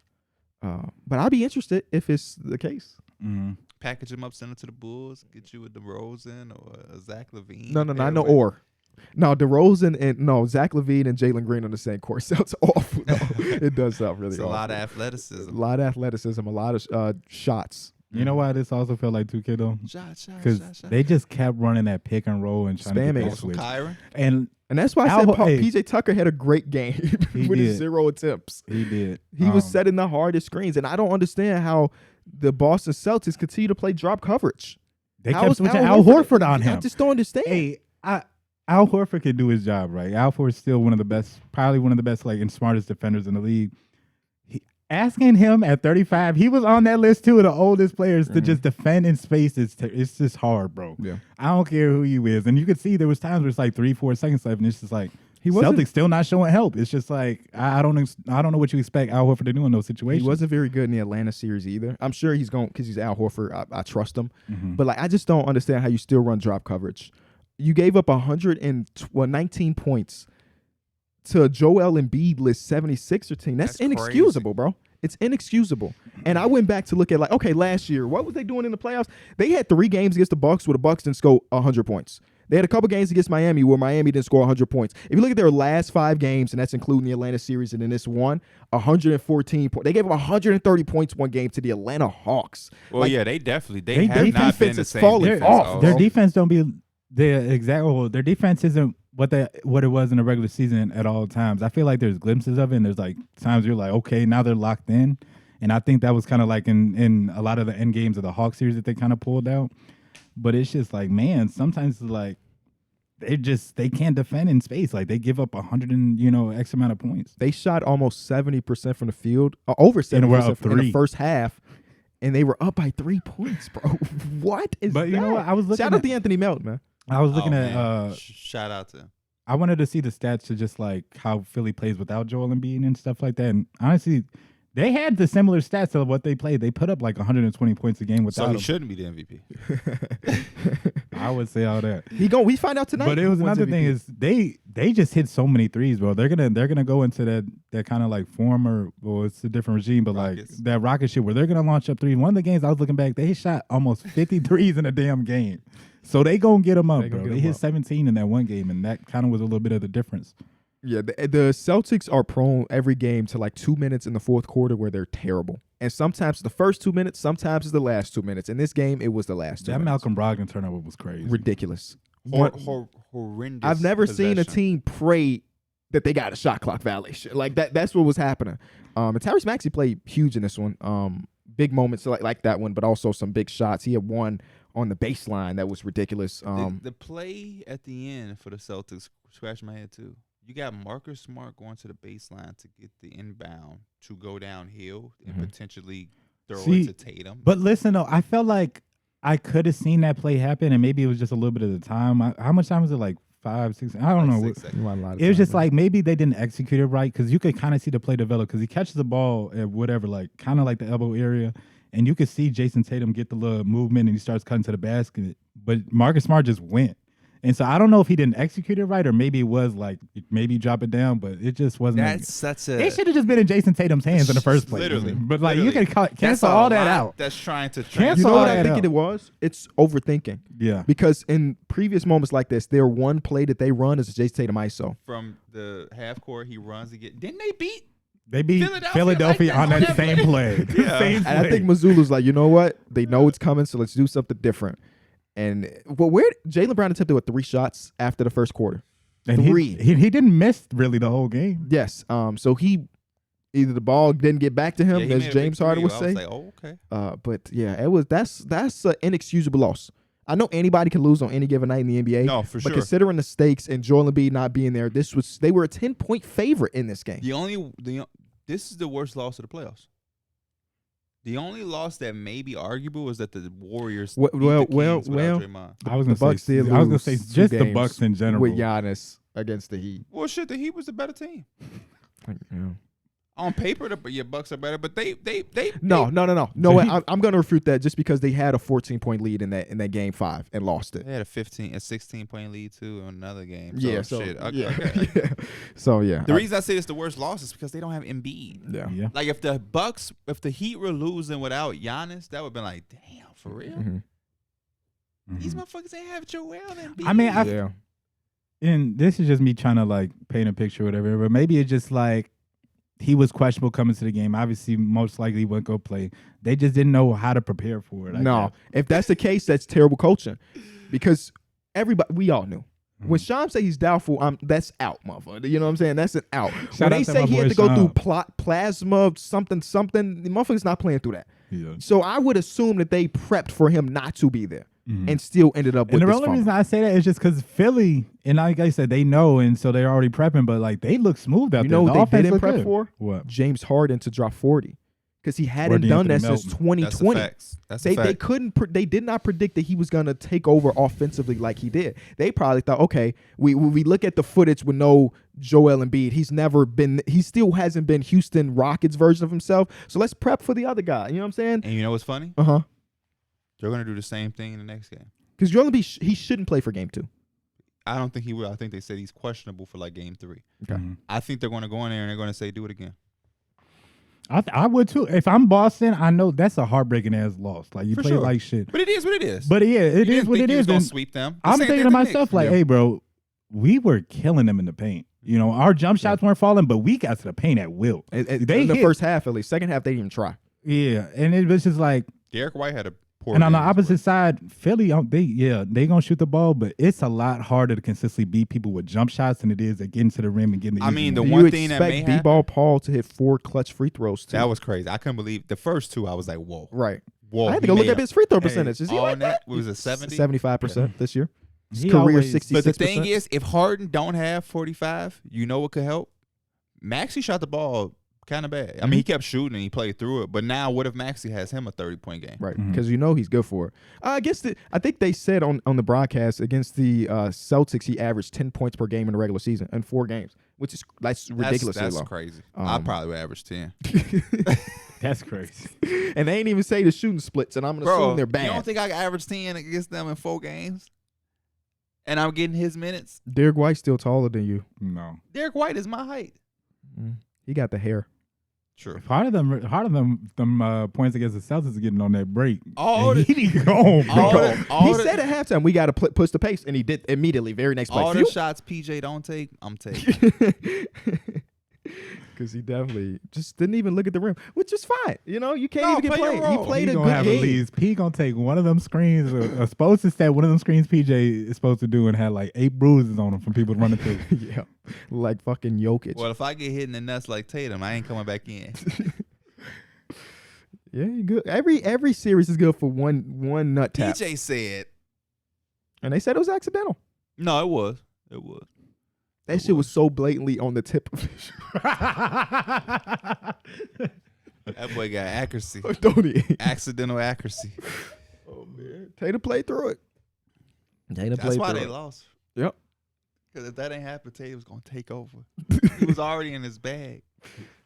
But I'd be interested if it's the case. Mhm. Package him up, send him to the Bulls, get you a DeRozan or a Zach LaVine. No, I know or. No, DeRozan and Zach LaVine and Jalen Green on the same court sounds awful. No, it does sound really It's a awful. lot of athleticism. A lot of athleticism, a lot of shots. You know why this also felt like 2K though? Shot. Because they just kept running that pick and roll and trying to Spam get it. that From switch. Kyron. And And that's why I Al- said hey. PJ Tucker had a great game He with his did. 0 attempts. he did. He was setting the hardest screens, and I don't understand how the Boston Celtics continue to play drop coverage. They How kept is switching Al Horford on him. I just don't understand. Hey, Al Horford can do his job, right? Al Horford is still one of the best, probably one of the best, like, and smartest defenders in the league. Asking him at 35, he was on that list too of the oldest players to just defend in space. It's just hard, bro. Yeah. I don't care who you is, and you could see there was times where it's like 3-4 seconds left, and it's just like He wasn't- Celtics still not showing help. It's just like I don't know what you expect Al Horford to do in those situations. He wasn't very good in the Atlanta series either. I'm sure he's going because he's Al Horford. I trust him, Mm-hmm. but like I just don't understand how you still run drop coverage. You gave up 119 points to a Joel Embiid list 76er team. That's That's inexcusable, bro. It's inexcusable. And I went back to look at like, okay, last year, what was they doing in the playoffs? They had 3 games against the Bucks where the Bucks didn't score 100 points. They had a couple games against Miami where Miami didn't score 100 points. If you look at their last 5 games, and that's including the Atlanta series and then this one, 114 points. They gave up 130 points one game to the Atlanta Hawks. Well, Like, yeah, they definitely their have not been defense the is same falling defense off, all Their bro. defense don't be their exact. Well, their defense isn't what it was in the regular season at all times. I feel like there's glimpses of it, and there's like times you're like, okay, now they're locked in. And I think that was kind of like in a lot of the end games of the Hawks series that they kind of pulled out. But it's just like, man, sometimes it's like they can't defend in space. Like they give up 100 and X amount of points. They shot almost 70% from the field, over 70% in the first half, and they were up by 3 points, bro. What is that? But you know what? I was looking Shout out to Anthony Melton, man. I was looking at shout out to him. I wanted to see the stats to just like how Philly plays without Joel Embiid and stuff like that. And honestly, they had the similar stats of what they played. They put up like 120 points a game without him. So he shouldn't be the MVP. I would say all that. We find out tonight. But it was another thing is they just hit so many threes, bro. They're gonna go into that kind of like former, well, it's a different regime, but Rockets. like that Rocket shit where they're gonna launch up threes. One of the games I was looking back, they shot almost 50 threes in a damn game. So they gonna get them up, bro. They hit 17 in that one game, and that kind of was a little bit of the difference. Yeah, the Celtics are prone every game to like 2 minutes in the fourth quarter where they're terrible. And sometimes the first 2 minutes, sometimes it's the last 2 minutes. In this game, it was the last 2 That minutes. Malcolm Brogdon turnover was crazy. Ridiculous. Horrendous. I've never seen a possession. team pray that they got a shot clock violation. Like that's what was happening. And Tyrese Maxey played huge in this one. Big moments like that one, but also some big shots. He had one on the baseline that was ridiculous. The play at the end for the Celtics scratched my head too. You got Marcus Smart going to the baseline to get the inbound to go downhill and potentially throw it to Tatum. But listen, though, I felt like I could have seen that play happen, and maybe it was just a little bit of the time. How much time was it? Like 5, 6? I don't know. 6 seconds. It was just like maybe they didn't execute it right because you could kind of see the play develop because he catches the ball at whatever, like kind of like the elbow area, and you could see Jason Tatum get the little movement and he starts cutting to the basket. But Marcus Smart just went. And so I don't know if he didn't execute it right or maybe it was like maybe drop it down, but it just wasn't. It should have just been in Jason Tatum's hands in the first place. Literally. But like you can cancel all that out. That's trying to Cancel You know all what I that think out. it was? It's overthinking. Yeah. Because in previous moments like this, their one play that they run is Jason Tatum ISO. from the half court. He runs to get. Didn't they beat? They beat Philadelphia on like that that same play. Yeah. Same And I play. think Mazzulla's like, you know what? They know it's coming, so let's do something different. And where Jaylen Brown attempted 3 shots after the first quarter. And 3. He didn't miss really the whole game. Yes. So he either the ball didn't get back to him, Yeah, he as made a James big Harden would three. say. I was like, oh, okay. But yeah, that's an inexcusable loss. I know anybody can lose on any given night in the NBA. No, for but sure. considering the stakes and Joel Embiid not being there, they were a 10-point favorite in this game. This is the worst loss of the playoffs. The only loss that may be arguable is that the Warriors beat the Kings without Draymond. I was The gonna Bucks say did I was gonna lose say 2 just the games Bucks in general. with Giannis against the Heat. Well, shit, the Heat was the better team. Yeah. On paper, your Bucks are better, but they No. So Way. I'm going to refute that just because they had a 14-point lead in that game 5 and lost it. They had a 16-point lead too in another game. Yeah. So, So shit. yeah. Okay. Yeah. So yeah. The reason I say it's the worst loss is because they don't have Embiid. Yeah. Yeah. Like if the Heat were losing without Giannis, that would have been like, damn, for real. Mhm. These motherfuckers ain't have Joel Embiid. I mean, Yeah. and this is just me trying to like paint a picture or whatever, but maybe it's just like he was questionable coming to the game. Obviously, most likely he wouldn't go play. They just didn't know how to prepare for it. I No, guess. if that's the case, that's terrible coaching, because we all knew. When Sham say he's doubtful, that's out, motherfucker. You know what I'm saying? That's an out. Shout when out they to say my he had boy to go Sham. through plasma something, the motherfucker's not playing through that. Yeah. So I would assume that they prepped for him not to be there, Mhm. and still ended up with And the this only fumble. reason I say that is just because Philly, and like I said, they know, and so they're already prepping. But like they look smooth out You there. know The what they offense didn't look prep good. for? What? James Harden to drop 40, because he hadn't Or done that D'Anthony since Melton. That's 2020. a fact. That's a They fact. couldn't. They did not predict that he was gonna take over offensively like he did. They probably thought, okay, we look at the footage with no Joel Embiid. He still hasn't been Houston Rockets version of himself. So let's prep for the other guy. You know what I'm saying? And you know what's funny? Uh-huh. They're gonna do the same thing in the next game. Because Joel Embiid, he shouldn't play for game 2. I don't think he will. I think they said he's questionable for like game 3. Okay. Mhm. I think they're gonna go in there and they're gonna say do it again. I would too. If I'm Boston, I know that's a heartbreaking ass loss. Like you For play sure. like shit. But it is what it is. But yeah, it You is didn't what think it you was is. gonna And sweep them. The I'm same thinking thing to with the myself, Knicks. like, hey, bro, we were killing them in the paint. You know, our jump shots weren't falling, but we got to the paint at will. They They in the hit. first half, at least. Second half, they didn't even try. Yeah, and it was just like, Darrick White had a And on the Portland is opposite worse. side, Philly, they gonna shoot the ball, but it's a lot harder to consistently beat people with jump shots than it is at getting to the rim and getting the I easy mean, one. the Do one you thing that may expect D-ball happen, Paul to hit 4 clutch free throws too? that was crazy. I couldn't believe the first two. I was like, whoa, right. whoa. I had to he go look made at his free throw percentage. Is he all like that? What was it, 70? 75% this year. His He career always- 66%. But the thing is, if Harden don't have 45, you know what could help? Maxey shot the ball kind of bad. I mean, he kept shooting and he played through it. But now, what if Maxey has him a 30-point game? right, Mhm. because he's good for it. I think they said on the broadcast against the Celtics, he averaged 10 points per game in the regular season in 4 games, which is ridiculously That's low. crazy. I Um, probably would average 10. That's crazy. And they ain't even say the shooting splits, and I'm gonna assume they're bad. You don't think I can average 10 against them in 4 games? And I'm getting his minutes? Darrick White's still taller than you. No. Darrick White is my height. He got the hair. True. Part of them points against the Celtics are getting on that break. All And the- he need to go home, bro. He said at halftime, we got to push the pace, and he did immediately. Very next play. All the shots PJ don't take, I'm taking. Because he definitely just didn't even look at the rim, which is fine. You know, you can't No, even get play your played. He role. played He a gonna good have game. at least P gonna take one of them screens, supposed to stat one of them screens PJ is supposed to do, and had like 8 bruises on him from people running through. Yeah, like fucking Jokic. Well, if I get hit in the nuts like Tatum, I ain't coming back in. Yeah, you good. Every series is good for one nut tap, PJ said, and they said it was accidental. no, it was. It was. That shit was so blatantly on the tip of his That boy got accuracy. Don't he? Accidental accuracy. Oh man, Tatum played through it. Tatum That's played why through they it. lost. Yep. Because if that ain't happened, Tatum was going to take over. He was already in his bag.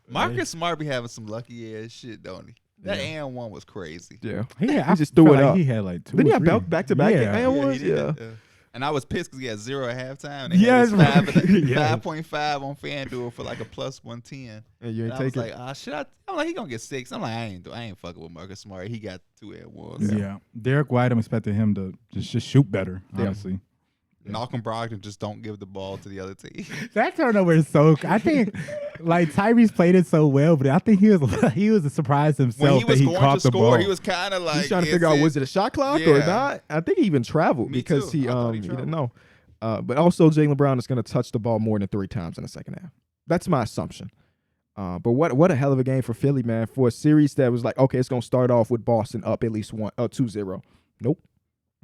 Marcus Smart be having some lucky ass shit, don't he? That Yeah. and one was crazy. Yeah. I just threw felt it like up. He had like 2 Didn't he or have 3. back-to-back Yeah. and ones? he did. Yeah. And I was pissed because he had 0 at halftime. And Yes, he had his right. Yes. 5.5 on FanDuel for like a plus 110. And you And ain't I was take it. like, should I? I'm like, he gonna get 6. I'm like, I ain't fucking with Marcus Smart. He got 2 at once. Yeah. Derek White, I'm expecting him to just shoot better, honestly. Malcolm Brogdon just don't give the ball to the other team. That turnover is so. I think like Tyrese played it so well, but I think he was surprised When himself he was that he going caught to the score, ball. he was kind of like He's trying to is figure out it- was it a shot clock or Yeah. not. I think he even traveled Me because too. he I thought he didn't know. But also Jaylen Brown is going to touch the ball more than 3 times in the second half. That's my assumption. But what a hell of a game for Philly, man, for a series that was like, okay, it's going to start off with Boston up at least 2-0.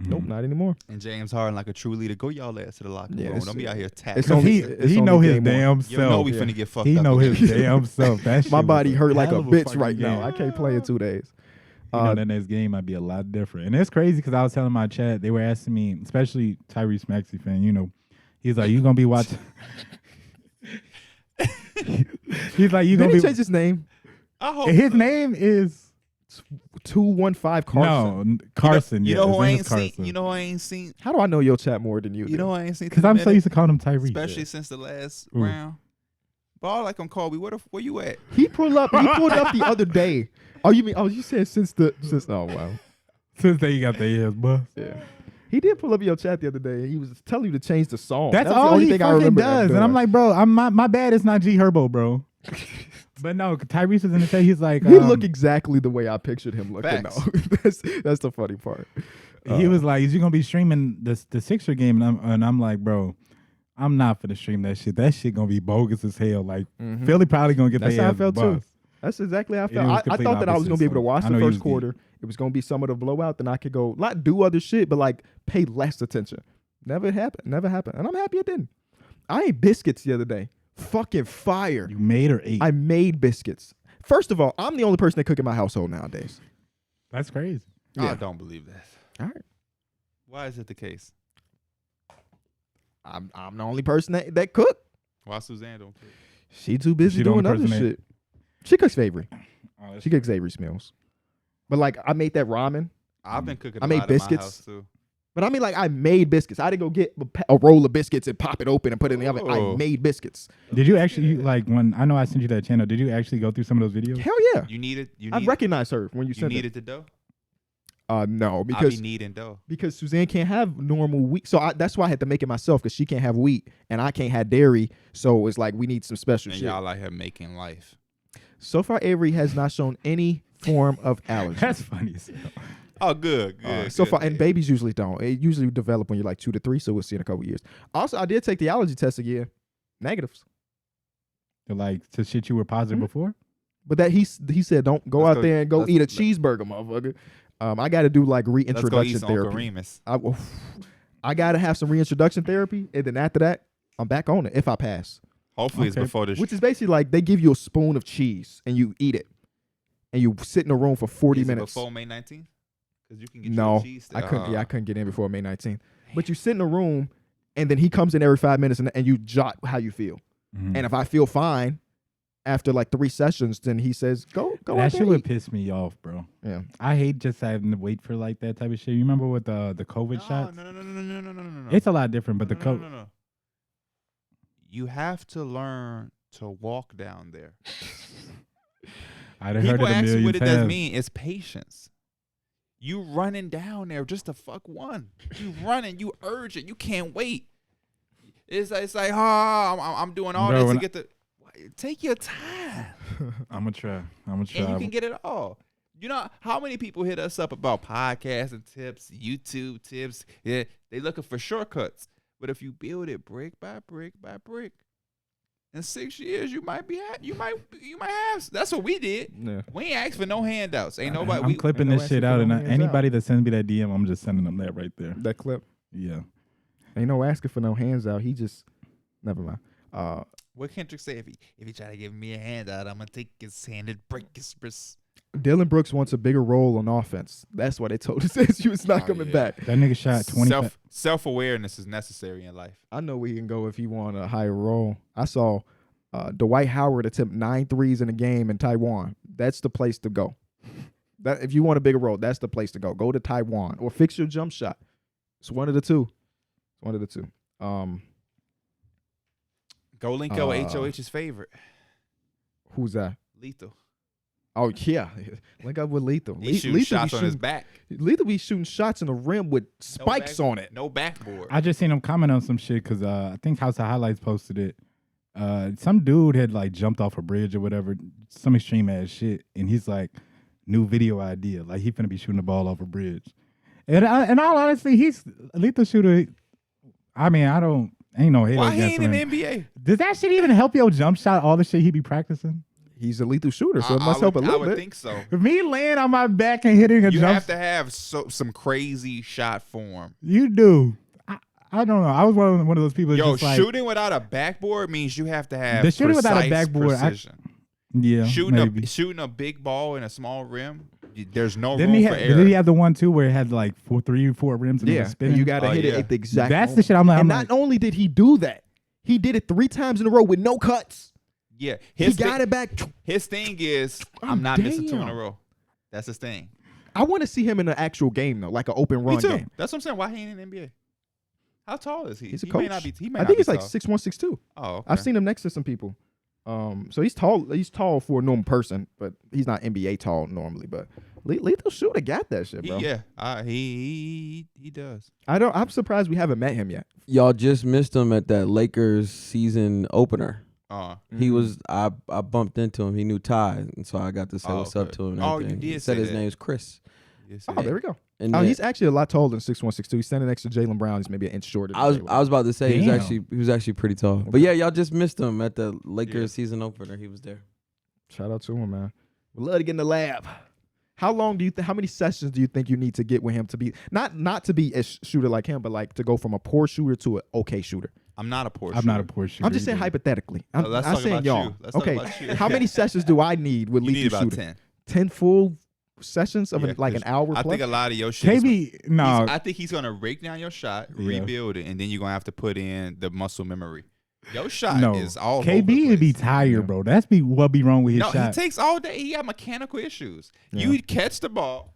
Nope, not anymore. And James Harden, like a true leader, go y'all ass to the locker Yeah, room. it's- Don't be out here tapping. it's Because only- he only know his game one. damn You know self. we yeah. finna get fucked He up. know again. his damn self. That shit My was body hurt like hell a of bitch fucking right now. game. I can't play in 2 days. You know, the next game might be a lot different. And it's crazy because I was telling my chat, they were asking me, especially Tyrese Maxey fan, you know, he's like, you gonna be watching. He's like, you Did gonna he be. change his name? I hope His name is 215 Carson. no Carson. You yeah, know his who I name ain't is Carson. seen? You know who I ain't seen? How do I know your chat more than you? You know who I ain't seen? Because I'm so used to calling him Tyrese. especially since the last Ooh. round. Ball like on Kobe. Where you at? He pulled up the other day. Oh, you mean? Oh, you said since. Oh, wow. Since they got their ears bust. Yeah. He did pull up your chat the other day. He was telling you to change the song. That's That was the all only he thing I fucking remember him does. And doing. I'm like, bro, my bad. It's not G Herbo, bro. But no, Tyrese was in the chat. He's like, he looked exactly the way I pictured him looking. Facts. Though. that's the funny part. he was like, is you gonna be streaming the Sixer game? And I'm like, bro, I'm not finna stream that shit. That shit gonna be bogus as hell. Like Philly probably gonna get That's their how I ass felt too. bust. That's exactly how I It felt. was I complete thought that I was opposite, gonna be able to so watch I the know you first was quarter. It was gonna be somewhat of a blowout. Then I could go not do other shit, but like pay less attention. Never happened. Never happened. And I'm happy it didn't. I ate biscuits the other day. Fucking fire. You made or ate. I made biscuits. First of all, I'm the only person that cook in my household nowadays. That's crazy. I don't believe that. All right. Why is it the case? I'm the only person that cook. Why Suzanne don't cook? She too busy She the doing only other person that- shit. She cooks Avery. Oh, She cooks Avery's meals. But like I made that ramen. I've been cooking. I a made lot in my biscuits. house too. But I mean like I made biscuits. I didn't go get a roll of biscuits and pop it open and put it in the oven. I Oh. made biscuits. Did you actually like when I know I sent you that channel? Did you actually go through some of those videos? Hell yeah. You needed. You I need. recognize her when you You sent it. needed the dough. No, I because be needing dough. Suzanne can't have normal wheat. So that's why I had to make it myself because she can't have wheat and I can't have dairy. So it's like we need some special And shit. y'all out here making life. So far, Avery has not shown any form of allergy. That's funny as hell. Oh, good. So good. far, and babies usually don't. It usually develop when you're like 2 to 3, so we'll see in a couple years. Also, I did take the allergy test again. Negatives. Like to shit you were positive Mhm. before. But that he said don't go Let's out go- there and go let's- eat a cheeseburger, motherfucker. I got to do like Let's go eat reintroduction some Uncle therapy. Remus. I got to have some reintroduction therapy, and then after that, I'm back on it if I pass. Hopefully it's Okay. before this. Which is basically like they give you a spoon of cheese and you eat it, and you sit in a room for 40 is it minutes. before May 19th? Because you can get No, you a cheese. I couldn't. Yeah, I couldn't get in before May 19th. But you sit in a room, and then he comes in every 5 minutes, and you jot how you feel. Mhm. And if I feel fine after like 3 sessions, then he says, "Go that out there shit and would eat." piss me off, bro. Yeah, I hate just having to wait for like that type of shit. You remember with the COVID shots? No. It's a lot different, but the no, COVID. no. You have to learn to walk down there. I'd have heard People it a ask you million what it does times. mean. It's patience. You running down there just to fuck one. You running. You urgent. You can't wait. It's like, I'm doing all Bro, this when to get the. Take your time, I'm gonna try. and you can get it all. You know how many people hit us up about podcasts and tips, YouTube tips? Yeah, they looking for shortcuts. But if you build it brick by brick by brick, in 6 years you might have. That's what we did. yeah. We ain't asked for no handouts. Ain't nobody. I'm clipping ain't no this shit asking out, for and no hands anybody that sends me that DM, I'm just sending them that right there. That clip Yeah. ain't no asking for no hands out. He just never mind. What Kendrick say? If he try to give me a handout, I'm gonna take his hand and break his wrist. Dylan Brooks wants a bigger role on offense. That's why they told us he was not coming back. That nigga shot 20. Self awareness is necessary in life. I know where he can go if he want a higher role. I saw Dwight Howard attempt 9 threes in a game in Taiwan. That's the place to go. That if you want a bigger role, that's the place to go. Go to Taiwan or fix your jump shot. It's one of the two. Go link up with HOH's favorite, Who's that? Lethal. Oh yeah, link up with Lethal. He shooting shots on his back. Lethal be shooting shots in the rim with spikes on it. No backboard. I just seen him comment on some shit because I think House of Highlights posted it. Some dude had like jumped off a bridge or whatever, some extreme ass shit, and he's like, new video idea, like he finna be shooting the ball off a bridge. And in all honesty, he's a lethal shooter. I mean, ain't no hate Why he against ain't him. in the NBA? Does that shit even help your jump shot? All the shit he be practicing. He's a lethal shooter, so it must help a little I would bit. think so. Me laying on my back and hitting a You jump have to have some crazy shot form. You do. I don't know. I was one of those people. Yo, just like, shooting without a backboard means you have to have the shooting without a precise backboard. precision. Yeah, maybe. Shooting a big ball in a small rim. There's no Didn't room he for have, error. did he have the one too where it had like 3 or 4 rims and it was Yeah, spinning? you got to hit it yeah. at the exact. That's the moment. shit. I'm like, And not only did he do that, he did it 3 times in a row with no cuts. Yeah, He got it back. His thing is, Oh, I'm not missing 2 in damn. a row. That's his thing. I want to see him in an actual game though, like an open run Me too. game. That's what I'm saying. Why he ain't in the NBA? How tall is he? He's a He coach. May not be, he may I not think be he's like tall. 6'1", 6'2". Oh, okay. I've seen him next to some people. So he's tall. He's tall for a normal person, but he's not NBA tall normally. But Lethal Shooter got that shit, bro. He does. I'm surprised we haven't met him yet. Y'all just missed him at that Lakers season opener. He was I bumped into him. He knew Ty, and so I got to say what's up to him. And Oh, you everything. did He say said his that. name's Chris. Oh, there we go. And Oh, then- he's actually a lot taller than 6'1", 6'2". He's standing next to Jaylen Brown. He's maybe an inch shorter. Than I was Jaylen. about to say Damn. he was actually pretty tall. But yeah, y'all just missed him at the Lakers season opener. He was there. Shout out to him, man. We'd love to get in the lab. How long do you think? How many sessions do you think you need to get with him to be not to be a shooter like him, but like to go from a poor shooter to an okay shooter? I'm not a poor I'm not a poor shooter. I'm just saying either. hypothetically. Let's I'm talk saying about y'all. you. Let's talk Okay, about you. how many sessions do I need with You need lethal about shooter? 10. 10 full sessions of Yeah, like an 'cause hour I plus? think a lot of your shit. is KB, no. I think he's gonna break down your shot, Yeah. rebuild it, and then you're gonna have to put in the muscle memory. Your shot No, is all over KB the would be place. tired, bro. That's what be wrong with his No, shot. he takes all day. He got mechanical issues. Yeah. You catch the ball.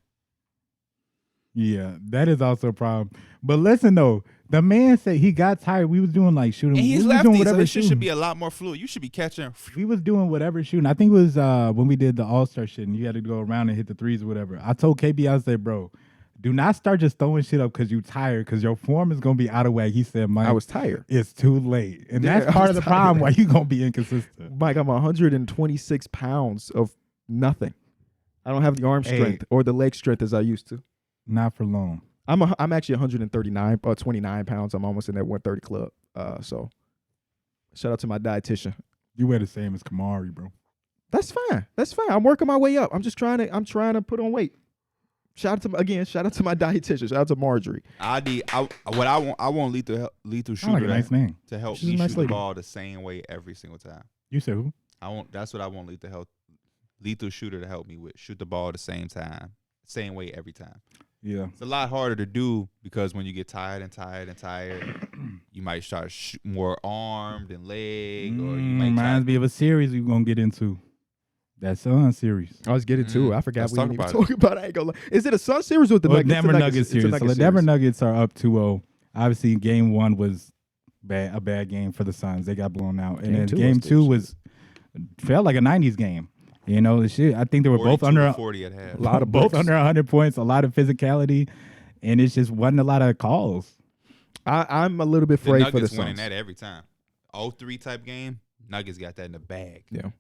Yeah, that is also a problem. But listen though, the man said he got tired. We was doing like shooting. And he's we was doing lefty, so whatever his shit shooting. should be a lot more fluid. You should be catching. We was doing whatever shooting. I think it was when we did the All-Star shit and you had to go around and hit the threes or whatever. I told KB, I said, bro, do not start just throwing shit up because you tired because your form is going to be out of whack. He said, Mike, I was tired. it's too late. And Yeah, that's I part was of the tired. problem why you going to be inconsistent. Mike, I'm 126 pounds of nothing. I don't have the arm Hey. strength or the leg strength as I used to. Not for long. I'm actually 139 or 29 pounds. I'm almost in that 130 club. So shout out to my dietitian. You weigh the same as Kamari, bro. That's fine. I'm working my way up. I'm trying to put on weight. Shout out to my dietitian. Shout out to Marjorie. I want lethal shooter like a nice name. to help She's a me nice shoot the lady. ball the same way every single time. You said who? That's what I want lethal shooter to help me with. Shoot the ball the same time, same way every time. Yeah. It's a lot harder to do because when you get tired, you might start more arm than leg, or you might reminds me of a series we're gonna get into. That Sun series. I was getting to it. I forgot Let's we talk didn't even about talk about it. I ain't gonna lie. Is it a Sun series or the Nuggets? Denver Nuggets series. It's a So the Nuggets Denver series. Nuggets are up 2-0. Obviously, game 1 was a bad game for the Suns. They got blown out, and then game 2 felt like a '90s game. You know, the shit. I think they were both under 40 at half. A lot of both bricks. under 100 points, a lot of physicality, and it just wasn't a lot of calls. I'm a little bit The afraid for the Nuggets winning Suns. that every time. 0-3 type game. Nuggets got that in the bag. Yeah.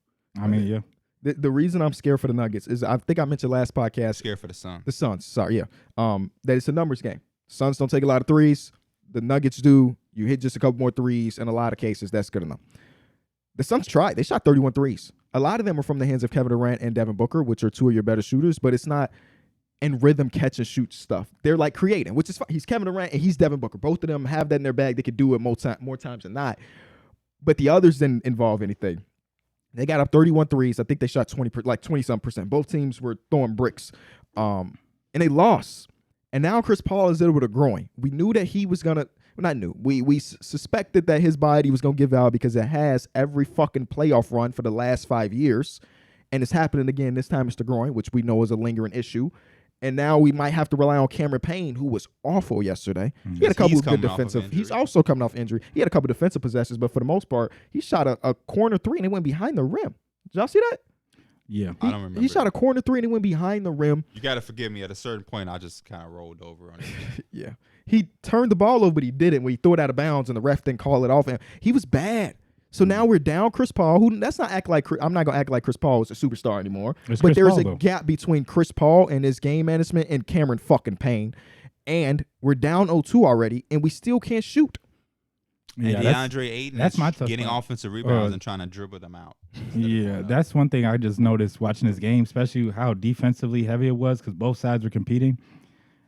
I mean, yeah. The reason I'm scared for the Nuggets is I think I mentioned last podcast. Scared for the Sun. The Suns. Sorry, yeah. That it's a numbers game. Suns don't take a lot of threes. The Nuggets do. You hit just a couple more threes. In a lot of cases, that's good enough. The Suns tried. They shot 31 threes. A lot of them were from the hands of Kevin Durant and Devin Booker, which are two of your better shooters, but it's not in rhythm catch and shoot stuff. They're like creating, which is fine. He's Kevin Durant and he's Devin Booker. Both of them have that in their bag. They could do it more times than not. But the others didn't involve anything. They got up 31 threes. I think they shot 20-some%. Both teams were throwing bricks. And they lost. And now Chris Paul is able to growing. We knew that he was going to, not knew. We suspected that his body was going to give out because it has every fucking playoff run for the last 5 years. And it's happening again. This time it's the groin, which we know is a lingering issue. And now we might have to rely on Cameron Payne, who was awful yesterday. He had a couple of good defensive. He's also coming off injury. He had a couple of defensive possessions, but for the most part, he shot a corner three and it went behind the rim. Did y'all see that? Yeah. I don't remember. He shot a corner three and it went behind the rim. You got to forgive me. At a certain point, I just kind of rolled over on it. Yeah. He turned the ball over, but he didn't. When he threw it out of bounds and the ref didn't call it off. And he was bad. So now we're down Chris Paul, who I'm not going to act like Chris Paul is a superstar anymore. But there's a gap between Chris Paul and his game management and Cameron fucking Payne. And we're down 0-2 already, and we still can't shoot. And Yeah, DeAndre Ayton that's my is tough getting part. offensive rebounds and trying to dribble them out. Yeah, that's one thing I just noticed watching this game, especially how defensively heavy it was because both sides were competing.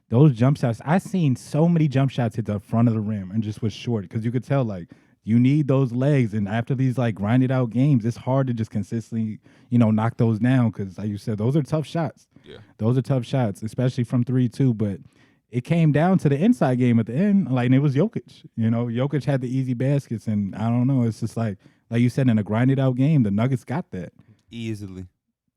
Those jump shots, I seen so many jump shots hit the front of the rim and just was short because you could tell, like, you need those legs. And after these, like, grinded out games, it's hard to just consistently, knock those down because, like you said, those are tough shots. Yeah. Those are tough shots, especially from 3-2. But it came down to the inside game at the end, like, and it was Jokic. Jokic had the easy baskets, and I don't know. It's just like you said, in a grinded out game, the Nuggets got that. Easily.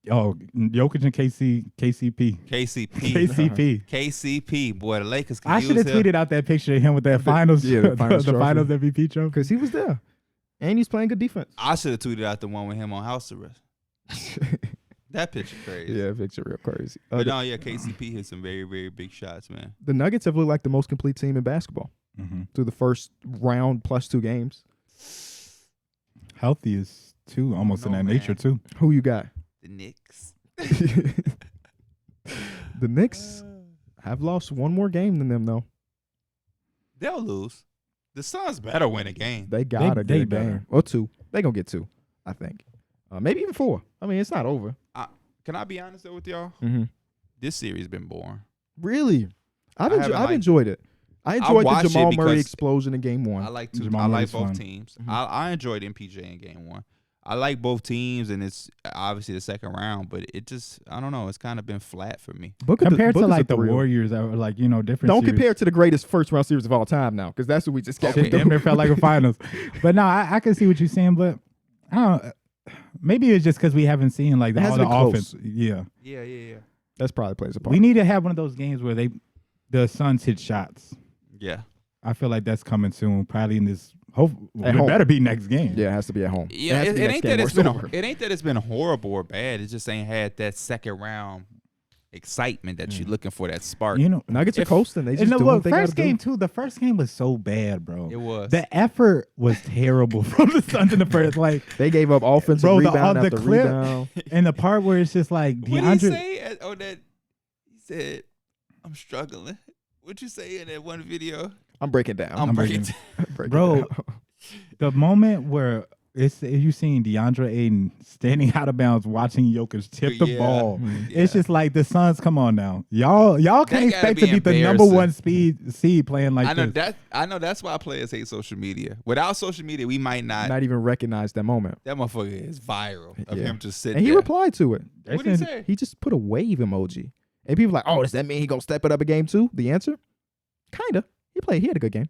Oh, Jokic and KCP. KCP. Boy, the Lakers can I should have tweeted out that picture of him with that finals, the finals MVP trophy. Because he was there. And he's playing good defense. I should have tweeted out the one with him on house arrest. That picture crazy. Yeah, picture real crazy. But no, yeah, KCP hit some very, very big shots, man. The Nuggets have looked like the most complete team in basketball through the first round plus 2 games. Healthy is too, almost in that nature too. Who you got? The Knicks. The Knicks have lost one more game than them, though. They'll lose. The Suns better win a game. They gotta get a better. game. Or 2. They gonna get 2, I think. Maybe even 4. I mean, it's not over. Can I be honest though with y'all? Mm-hmm. This series been boring. Really? I've liked enjoyed it. I enjoyed the watched it Jamal Murray because explosion in game 1. I like Jamal Murray's both fun. teams. Mhm. I enjoyed MPJ in game 1. I like both teams, and it's obviously the second round, but it just, I don't know, it's kind of been flat for me. Compared to Booker's like a the thrill. Warriors, that were like different. Don't series. compare it to the greatest first round series of all time now, because that's what we just got. Shit, damn near felt like a finals. But no, I can see what you're saying, but I don't. Maybe it's just because we haven't seen like It all hasn't the been close. offense. Yeah, Yeah. That's probably plays a part. we need to have one of those games where the Suns hit shots. Yeah. I feel like that's coming soon. Probably in this. It home. better be next game. Yeah, it has to be at home. Yeah, has to be it next ain't game that or it's been over. it ain't that it's been horrible or bad. It just ain't had that second round excitement that you're looking for, that spark. Nuggets are coasting. They just And doing look, what they gotta first game do. too. The first game was so bad, bro. It was. The effort was terrible from the Suns in the first. Like, They gave up offensive Bro, the rebound after clip- rebound. and the part where it's just like What did he DeAndre. say? Oh, that he said. I'm struggling. What'd you say in that one video? I'm breaking down. I'm breaking down. Bro, down. the moment where you seen DeAndre Ayton standing out of bounds watching Jokic tip the ball. It's just like the Suns, come on now. Y'all can't expect to be the number one seed playing like this. I know that's why players hate social media. Without social media, we might not even recognize that moment. That motherfucker is viral of him just sitting and he there. replied to it. What did he say? He just put a wave emoji. And people like, oh, does that mean he gonna step it up a game too? The answer? Kinda. He had a good game.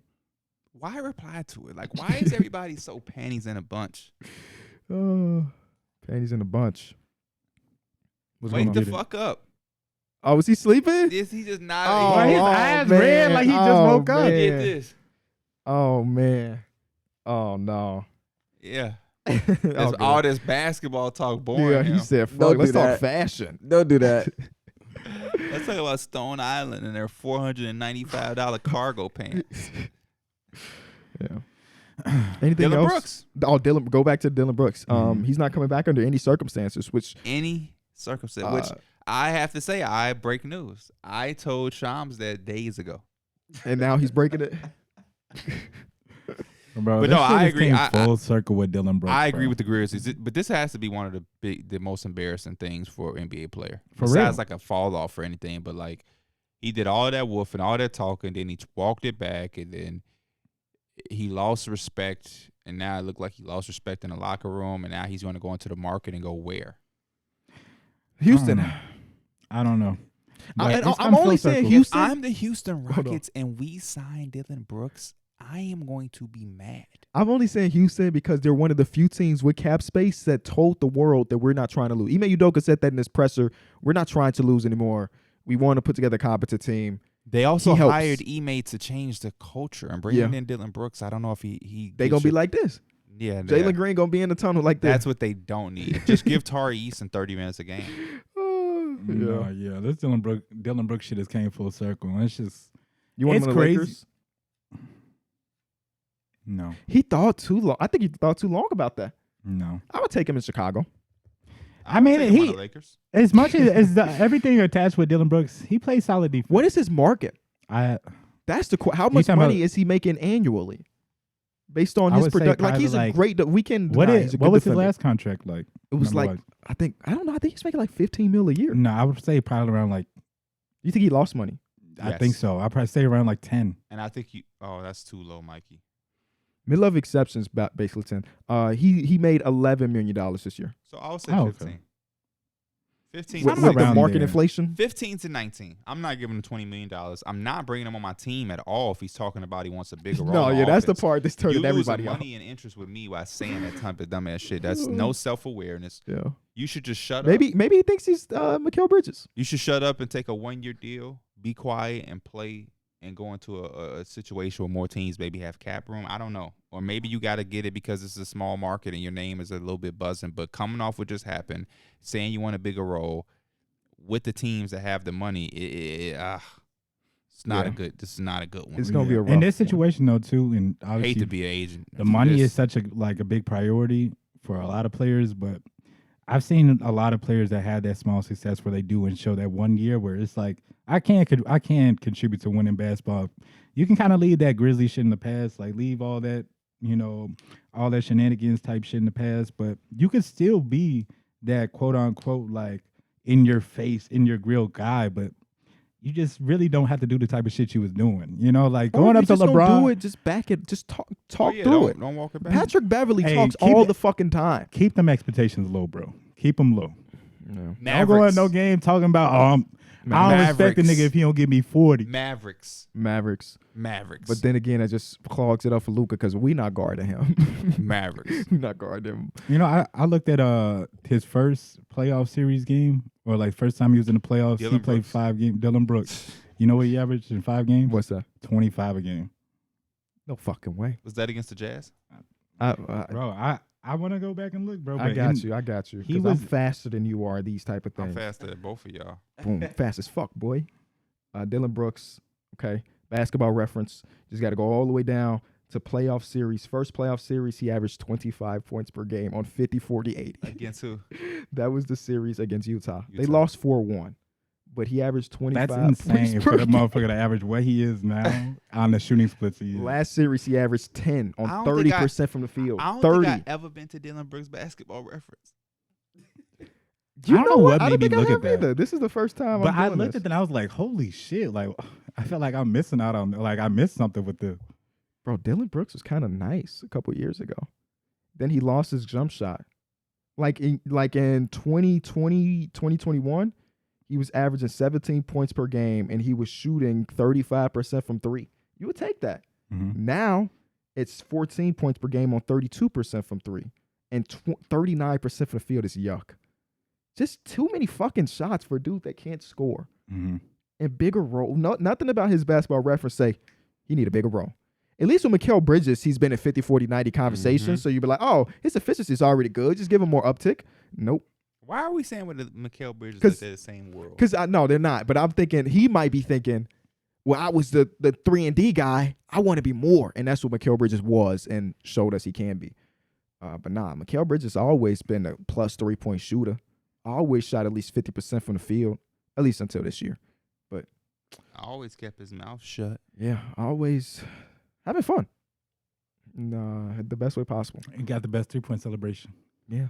Why reply to it? Like, why is everybody so panties in a bunch? Panties in a bunch. Wake the fuck up. Oh, was he sleeping? Is he just not? Oh, his eyes red like he just woke up. Get this. Oh, man. Oh, no. Yeah. That's all this basketball talk boring. Yeah, he said, fuck, let's talk fashion. Don't do that. Let's talk about Stone Island and their $495 cargo pants. Yeah. Anything Dylan else? Brooks. Oh, go back to Dylan Brooks. He's not coming back under any circumstances, which I have to say, I break news. I told Shams that days ago. And now he's breaking it. Bro, but no, I agree. Full circle with Dylan Brooks. I agree with the Grizzlies, but this has to be one of the most embarrassing things for an NBA player. For Besides real. like a fall off or anything, but like he did all that woofing, all that talking, then he walked it back, and then he lost respect, and now it looked like he lost respect in the locker room, and now he's going to go into the market and go where? Houston. I don't know. I'm only saying Houston. If I'm the Houston Rockets and we sign Dylan Brooks, I am going to be mad. I'm only saying Houston because they're one of the few teams with cap space that told the world that we're not trying to lose. Ime Udoka said that in his presser. We're not trying to lose anymore. We want to put together a competent team. They also hired Ime to change the culture and bringing in Dylan Brooks. I don't know if he they gonna be like this. Yeah, Jalen Green gonna be in the tunnel like this. That's what they don't need. Just give Tari Eason 30 minutes a game. This Dylan Brooks shit has came full circle. It's just want him in the crazy. Lakers? No, he thought too long. I think he thought too long about that. No, I would take him in Chicago. I mean, Lakers. As much as everything attached with Dylan Brooks, he plays solid defense. What is his market? That's the how much money is he making annually, based on his production? Like he's a great weekend. What was his last contract like? It was like I don't know. I think he's making like $15 million a year. No, I would say probably around like. You think he lost money? I think so. I'd probably say around like 10. And I think that's too low, Mikey. Middle of exceptions, basically 10. He made $11 million this year. So I would say 15. Okay. 15 with the market inflation. 15 to 19. I'm not giving him $20 million. I'm not bringing him on my team at all if he's talking about he wants a bigger role. No, that's the part that's turning everybody off. You lose money and interest with me while saying that type of dumbass shit. That's no self-awareness. Yeah. You should just shut up. Maybe he thinks he's Mikal Bridges. You should shut up and take a 1-year deal, be quiet, and play and go into a situation where more teams maybe have cap room. I don't know. Or maybe you got to get it because it's a small market and your name is a little bit buzzing. But coming off what just happened, saying you want a bigger role with the teams that have the money, it's not a good. This is not a good one. It's gonna be a rough in this situation though too, and obviously hate to be an agent. The money is such a big priority for a lot of players, but I've seen a lot of players that had that small success where they do and show that 1 year where it's like I can't contribute to winning basketball. You can kind of leave that Grizzly shit in the past, like leave all that all that shenanigans type shit in the past, but you can still be that quote unquote like in your face, in your grill guy, but you just really don't have to do the type of shit you was doing. Like going up to LeBron. Don't do it, just back it, just talk through it. Don't walk it back. Patrick Beverly talks all the fucking time. Keep them expectations low, bro. Keep them low. No. Don't go in no game talking about I don't respect the nigga if he don't give me 40. Mavericks. But then again, that just clogs it up for Luka because we not guarding him. Mavericks. We not guarding him. I looked at his first playoff series game, or like first time he was in the playoffs. He played 5 games. Dylan Brooks. You know what he averaged in 5 games? What's that? 25 a game. No fucking way. Was that against the Jazz? Bro, I want to go back and look, bro. I got you. Because I'm faster than you are, these type of things. I'm faster than both of y'all. Boom. Fast as fuck, boy. Dylan Brooks, okay. Basketball Reference. Just got to go all the way down to playoff series. First playoff series, he averaged 25 points per game on 50, 40, 80. Against who? That was the series against Utah. They lost 4-1. but he averaged 25 That's points insane per for the game. motherfucker to average what he is now on the shooting splits he is. Last series, he averaged 10 on 30% from the field. I don't 30. think I ever been to Dylan Brooks basketball reference. You I don't know what I made don't me think I look at have that. either. This is the first time But I'm I doing looked this. at that and I was like, holy shit. Like, I felt like I'm missing out on, like, I missed something with this. Bro, Dylan Brooks was kind of nice a couple years ago. Then he lost his jump shot. Like in 2020, 2021, he was averaging 17 points per game and he was shooting 35% from three. You would take that. Mm-hmm. Now it's 14 points per game on 32% from three. And 39% from the field is yuck. Just too many fucking shots for a dude that can't score. Mm-hmm. And bigger role. Nothing about his basketball reference say he need a bigger role. At least with Mikal Bridges, he's been in 50, 40, 90 conversations. So you'd be like, oh, his efficiency is already good. Just give him more uptick. Nope. Why are we saying with the Mikal Bridges that they're the same world? Because no, they're not. But I'm thinking he might be thinking, well, I was the 3-and-D guy. I want to be more. And that's what Mikal Bridges was and showed us he can be. But nah, Mikal Bridges always been a plus 3-point shooter. Always shot at least 50% from the field, at least until this year. But I always kept his mouth shut. yeah, always having fun. The best way possible. And got the best 3-point celebration. Yeah.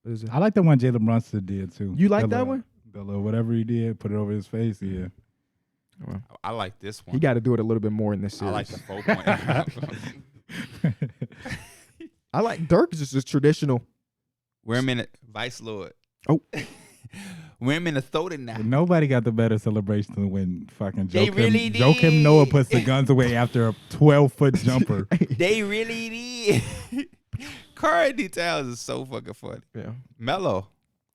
What is it? I like the one Jalen Brunson did, too. You like that one? The little whatever he did, put it over his face, yeah. Well, I like this one. he got to do it a little bit more in this series. I like the 4-point. I like Dirk is just traditional. We're in a Vice Lord. Oh. We're in Minnesota now. Nobody got the better celebration than when fucking They really did. Joakim Noah puts the guns away after a 12-foot jumper. They really did. Cardi Towns is so fucking funny. Yeah. Melo.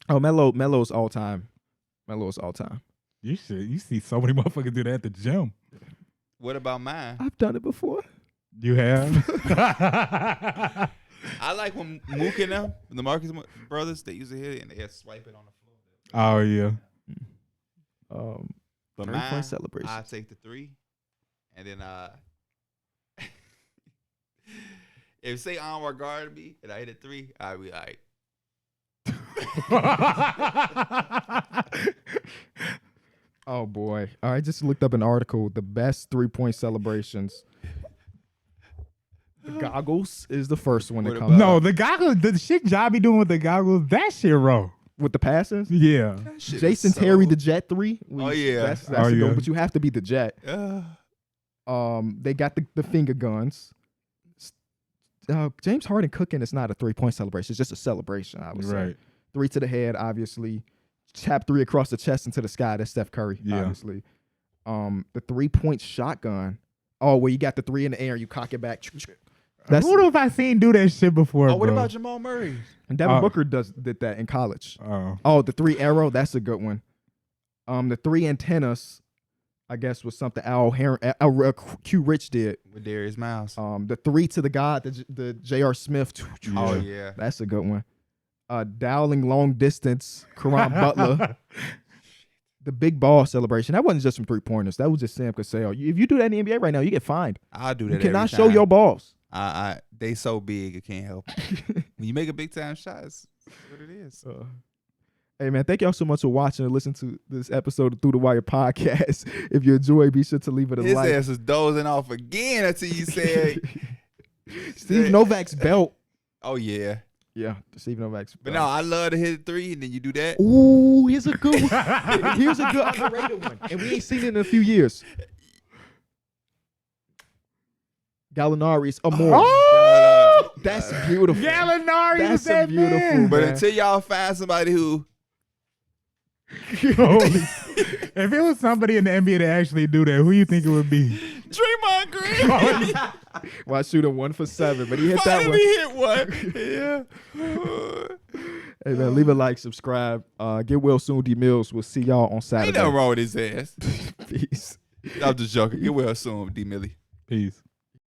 Oh, Melo's all time. Melo's all time. You see so many motherfuckers do that at the gym. What about mine? I've done it before. You have? I like when Mook and them, the Marcus brothers, they used to hit it and they swipe it on the floor. Oh, yeah. But 3-point mine, celebration. I take the 3, and then if say Anwar guarded me and I hit a 3, I'd be like, Oh boy! I just looked up an article. The best 3-point celebrations. The goggles is the first one that What comes. about- No, the goggles, the shit Job be doing with the goggles, that shit raw. With the passes. Yeah. that shit Jason is so- Terry, the Jet 3. Oh, yeah. That's Oh, a good yeah. one, but you have to be the Jet. Uh, They got the finger guns. James Harden cooking is not a 3-point celebration. It's just a celebration, I would say. Right. 3 to the head, obviously. Tap 3 across the chest into the sky. That's Steph Curry, Yeah. obviously. The 3-point shotgun. Oh, where you got the 3 in the air, you cock it back. That's Who have I seen do that shit before, oh, what bro? about Jamal Murray? and Devin Booker did that in college. Oh. Oh, the 3 arrow, that's a good one. The 3 antennas, I guess, was something Q Rich did. With Darius Miles. The 3 to the god, the J.R. Smith. Oh, yeah. That's a good one. Dowling long distance, Karan Butler. The big ball celebration. That wasn't just from 3-pointers. That was just Sam Cassell. If you do that in the NBA right now, you get fined. I'll do that You cannot every show time. your balls. They so big, it can't help it. When you make a big-time shot, it's what it is. Hey, man, thank y'all so much for watching and listening to this episode of Through the Wire podcast. If you enjoy, be sure to leave it a His like. ass is dozing off again until you said, Steve Novak's belt. oh, yeah. Yeah, Steve Novak's But belt. no, I love to hit a 3, and then you do that. Ooh, here's a good one. Here's a good underrated one. And we ain't seen it in a few years. Gallinari's Amore. Oh! That's beautiful. Gallinari That's was that beautiful, man. But man. until y'all find somebody who, Holy- if it was somebody in the NBA to actually do that, who you think it would be? Draymond Green, Well, I shoot him 1 for 7, but he hit that finally one. hit one. Yeah. Hey, man, leave a like, subscribe. Get well soon, D Mills. We'll see y'all on Ain't Saturday. nothing wrong with his ass. Peace. I'm just joking. Get well soon, D Millie. Peace.